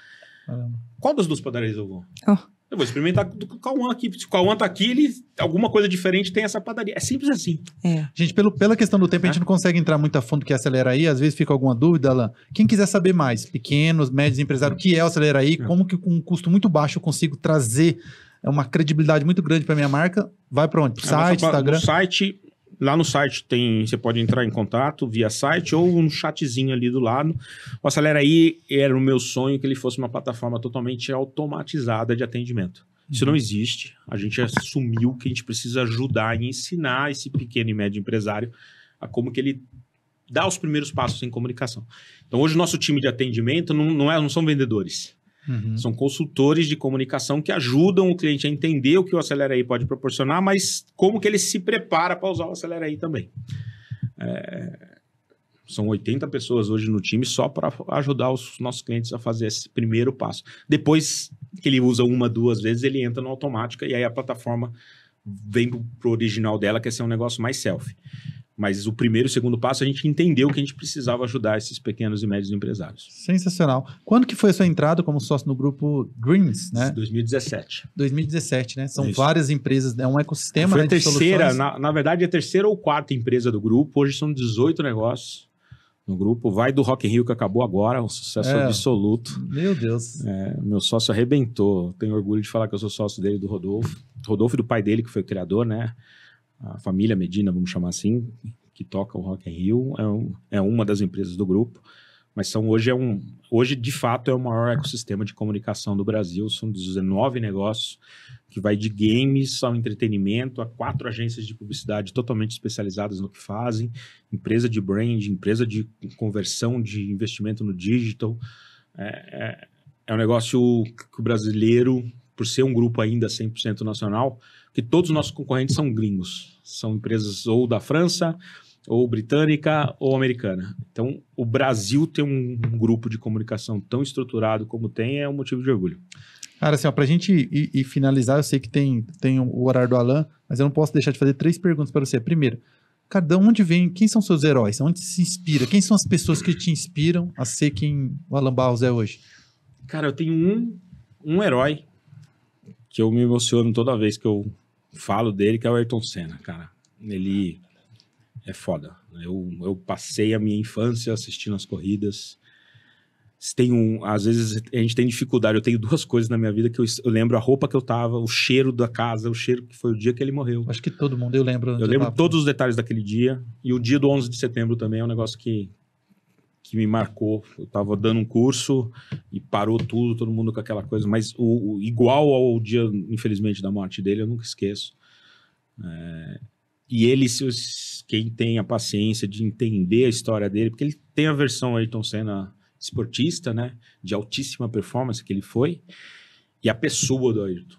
Caramba. Qual das duas padarias eu vou? Oh. Eu vou experimentar do Cauã aqui. Se o Cauã tá aqui, ele alguma coisa diferente tem essa padaria. É simples assim. Gente, pela questão do tempo, a gente não consegue entrar muito a fundo que é Acelera aí. Às vezes fica alguma dúvida, Alan. Quem quiser saber mais, pequenos, médios empresários, o que é o Acelera aí, como que com um custo muito baixo eu consigo trazer uma credibilidade muito grande para minha marca, vai para onde? Pro site, Instagram? No site... Lá no site você pode entrar em contato via site ou no chatzinho ali do lado. O Acelera aí era o meu sonho que ele fosse uma plataforma totalmente automatizada de atendimento. Isso não existe. A gente assumiu que a gente precisa ajudar e ensinar esse pequeno e médio empresário a como que ele dá os primeiros passos em comunicação. Então hoje o nosso time de atendimento não são vendedores. São consultores de comunicação que ajudam o cliente a entender o que o Acelera aí pode proporcionar, mas como que ele se prepara para usar o Acelera aí também. São 80 pessoas hoje no time só para ajudar os nossos clientes a fazer esse primeiro passo. Depois que ele usa 1, 2 vezes, ele entra no automática e aí a plataforma vem pro original dela, que é ser um negócio mais selfie. Mas o primeiro e o segundo passo, a gente entendeu que a gente precisava ajudar esses pequenos e médios empresários. Sensacional. Quando que foi a sua entrada como sócio no grupo Dreams, né? 2017. 2017, né? São Isso. várias empresas, é um ecossistema, Foi né, a de terceira, soluções. na verdade, a terceira ou quarta empresa do grupo. Hoje são 18 negócios no grupo. Vai do Rock in Rio, que acabou agora, um sucesso absoluto. Meu Deus. Meu sócio arrebentou. Tenho orgulho de falar que eu sou sócio dele, do Rodolfo. Rodolfo e do pai dele, que foi o criador, né? A família Medina, vamos chamar assim, que toca o Rock in Rio, é uma das empresas do grupo, mas hoje de fato é o maior ecossistema de comunicação do Brasil. São 19 negócios que vai de games ao entretenimento, a 4 agências de publicidade totalmente especializadas no que fazem, empresa de brand, empresa de conversão de investimento no digital. É um negócio que o brasileiro, por ser um grupo ainda 100% nacional, que todos os nossos concorrentes são gringos. São empresas ou da França, ou britânica, ou americana. Então, o Brasil ter um grupo de comunicação tão estruturado como tem é um motivo de orgulho. Cara, assim, ó, pra gente ir finalizar, eu sei que tem o horário do Alan, mas eu não posso deixar de fazer 3 perguntas para você. Primeiro, cara, de onde vem, quem são seus heróis? Onde se inspira? Quem são as pessoas que te inspiram a ser quem o Alan Barros é hoje? Cara, eu tenho um herói que eu me emociono toda vez que eu falo dele, que é o Ayrton Senna, cara. Ele é foda. Eu passei a minha infância assistindo as corridas. Às vezes a gente tem dificuldade. Eu tenho 2 coisas na minha vida que eu lembro: a roupa que eu tava, o cheiro da casa, o cheiro que foi o dia que ele morreu. Acho que todo mundo, eu lembro. Eu lembro todos os detalhes daquele dia. E o dia do 11 de setembro também é um negócio que me marcou. Eu tava dando um curso e parou tudo, todo mundo com aquela coisa. Mas igual ao dia, infelizmente, da morte dele, eu nunca esqueço. E ele, quem tem a paciência de entender a história dele, porque ele tem a versão Ayrton Senna esportista, né, de altíssima performance que ele foi, e a pessoa do Ayrton.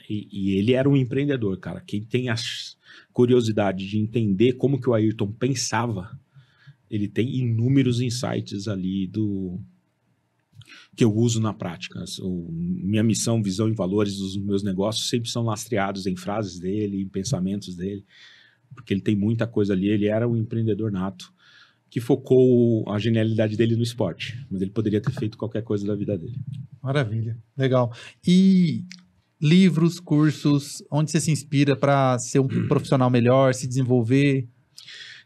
E ele era um empreendedor, cara. Quem tem a curiosidade de entender como que o Ayrton pensava, ele tem inúmeros insights ali que eu uso na prática. Minha missão, visão e valores dos meus negócios sempre são lastreados em frases dele, em pensamentos dele, porque ele tem muita coisa ali. Ele era um empreendedor nato, que focou a genialidade dele no esporte. Mas ele poderia ter feito qualquer coisa da vida dele. Maravilha, legal. E livros, cursos, onde você se inspira para ser um profissional melhor, se desenvolver?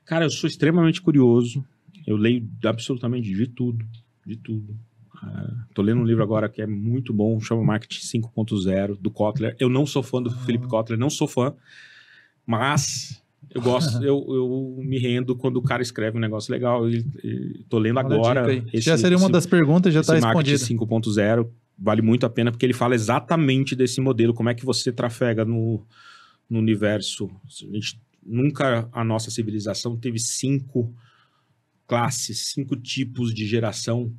Cara, eu sou extremamente curioso. Eu leio absolutamente de tudo, de tudo. Tô lendo um livro agora que é muito bom, chama Marketing 5.0, do Kotler. Eu não sou fã do Philip Kotler, não sou fã, mas eu gosto, eu me rendo quando o cara escreve um negócio legal. Tô lendo agora. Já seria uma das perguntas, já está respondida. Marketing 5.0 vale muito a pena, porque ele fala exatamente desse modelo, como é que você trafega no universo. Nunca a nossa civilização teve 5 classes, 5 tipos de geração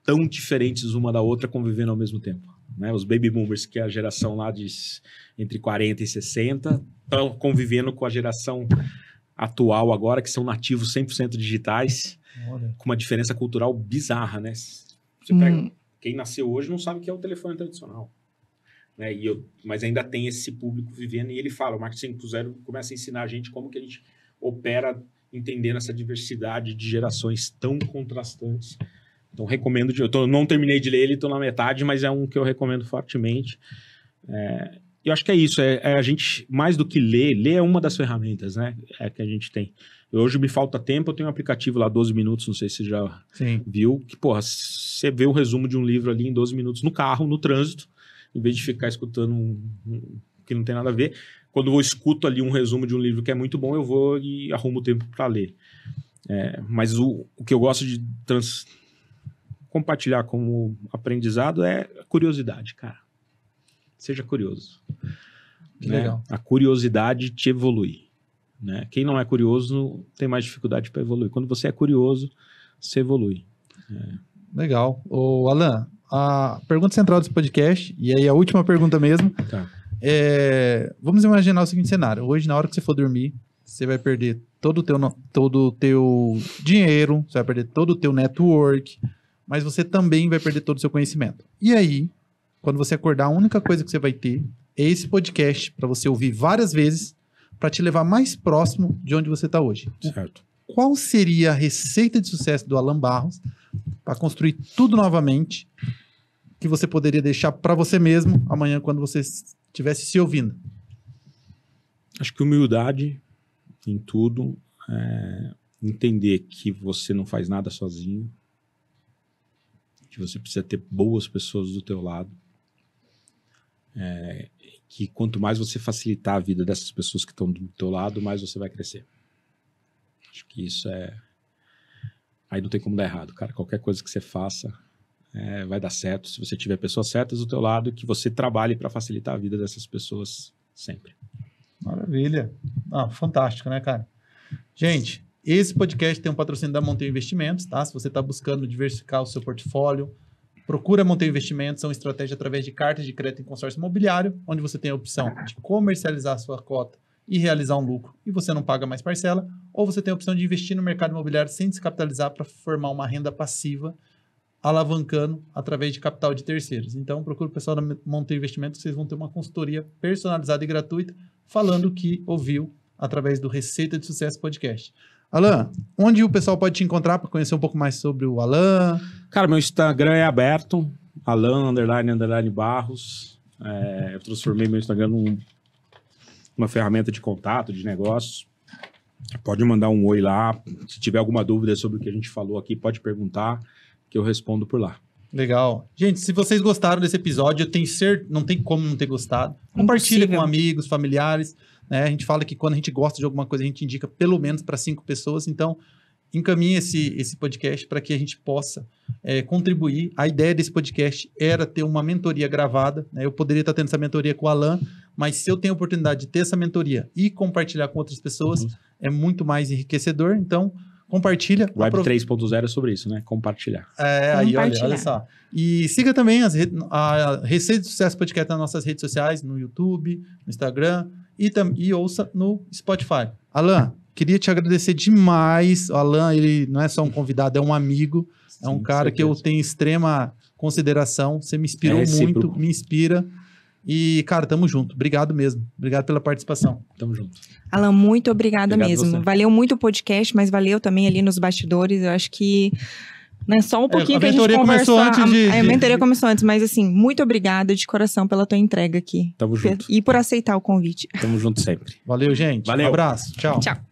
tão diferentes uma da outra convivendo ao mesmo tempo. Né? Os baby boomers, que é a geração lá de entre 40 e 60, estão convivendo com a geração atual agora, que são nativos 100% digitais, com uma diferença cultural bizarra, né? Você pega, quem nasceu hoje não sabe o que é o telefone tradicional. Né? Mas ainda tem esse público vivendo, e ele fala, o Marketing 5.0 começa a ensinar a gente como que a gente opera entendendo essa diversidade de gerações tão contrastantes. Então, recomendo. Não terminei de ler ele, estou na metade, mas é um que eu recomendo fortemente. Eu acho que é isso. A gente, mais do que ler é uma das ferramentas, né? Que a gente tem. Hoje me falta tempo, eu tenho um aplicativo lá, 12 minutos, não sei se você já viu, que, porra, você vê o resumo de um livro ali em 12 minutos no carro, no trânsito, em vez de ficar escutando que não tem nada a ver. Quando eu escuto ali um resumo de um livro que é muito bom, eu vou e arrumo o tempo para ler. Mas o que eu gosto de compartilhar como aprendizado é a curiosidade, cara. Seja curioso. Que legal. A curiosidade te evolui. Né? Quem não é curioso tem mais dificuldade para evoluir. Quando você é curioso, você evolui. Legal. Ô, Alan, a pergunta central desse podcast, e aí a última pergunta mesmo, vamos imaginar o seguinte cenário. Hoje, na hora que você for dormir, você vai perder todo o teu dinheiro, você vai perder todo o teu network, mas você também vai perder todo o seu conhecimento. E aí, quando você acordar, a única coisa que você vai ter é esse podcast para você ouvir várias vezes para te levar mais próximo de onde você está hoje. Certo. Qual seria a receita de sucesso do Alan Barros para construir tudo novamente que você poderia deixar para você mesmo amanhã quando você estivesse se ouvindo? Acho que humildade em tudo, entender que você não faz nada sozinho, que você precisa ter boas pessoas do teu lado, que quanto mais você facilitar a vida dessas pessoas que estão do teu lado, mais você vai crescer. Acho que isso aí não tem como dar errado, cara. Qualquer coisa que você faça vai dar certo, se você tiver pessoas certas do teu lado, que você trabalhe para facilitar a vida dessas pessoas sempre. Maravilha. Fantástico, né, cara? Gente, esse podcast tem um patrocínio da Monteiro Investimentos, tá? Se você está buscando diversificar o seu portfólio, procura Monteiro Investimentos, são estratégias através de cartas de crédito em consórcio imobiliário, onde você tem a opção de comercializar a sua cota e realizar um lucro, e você não paga mais parcela, ou você tem a opção de investir no mercado imobiliário sem descapitalizar para formar uma renda passiva, alavancando através de capital de terceiros. Então, procura o pessoal da Monteiro Investimentos, vocês vão ter uma consultoria personalizada e gratuita, falando que ouviu através do Receita de Sucesso Podcast. Alan, onde o pessoal pode te encontrar para conhecer um pouco mais sobre o Alan? Cara, meu Instagram é aberto, Alan_Barros. Eu transformei meu Instagram numa ferramenta de contato, de negócios. Pode mandar um oi lá. Se tiver alguma dúvida sobre o que a gente falou aqui, pode perguntar, que eu respondo por lá. Legal. Gente, se vocês gostaram desse episódio, eu tenho certeza, não tem como não ter gostado. Compartilha com amigos, familiares. Né? A gente fala que quando a gente gosta de alguma coisa, a gente indica pelo menos para 5 pessoas. Então, encaminhe esse podcast para que a gente possa contribuir. A ideia desse podcast era ter uma mentoria gravada. Né? Eu poderia estar tendo essa mentoria com o Alan, mas se eu tenho a oportunidade de ter essa mentoria e compartilhar com outras pessoas, é muito mais enriquecedor. Então, compartilha. Web 3.0 é sobre isso, né? Compartilhar. Aí, olha só. E siga também a Receita de Sucesso Podcast nas nossas redes sociais, no YouTube, no Instagram e ouça no Spotify. Alan, queria te agradecer demais. O Alan, ele não é só um convidado, é um amigo. É um cara que eu tenho extrema consideração. Você me inspirou muito, me inspira. E, cara, tamo junto. Obrigado mesmo. Obrigado pela participação. Tamo junto. Alan, muito obrigada Obrigado mesmo. você. Valeu muito o podcast, mas valeu também ali nos bastidores. Eu acho que só um pouquinho que a gente mentoria conversa. começou antes A mentoria começou antes, mas assim, muito obrigada de coração pela tua entrega aqui. Tamo junto. E por aceitar o convite. Tamo junto sempre. Valeu, gente. Valeu. Um abraço. Tchau. Tchau.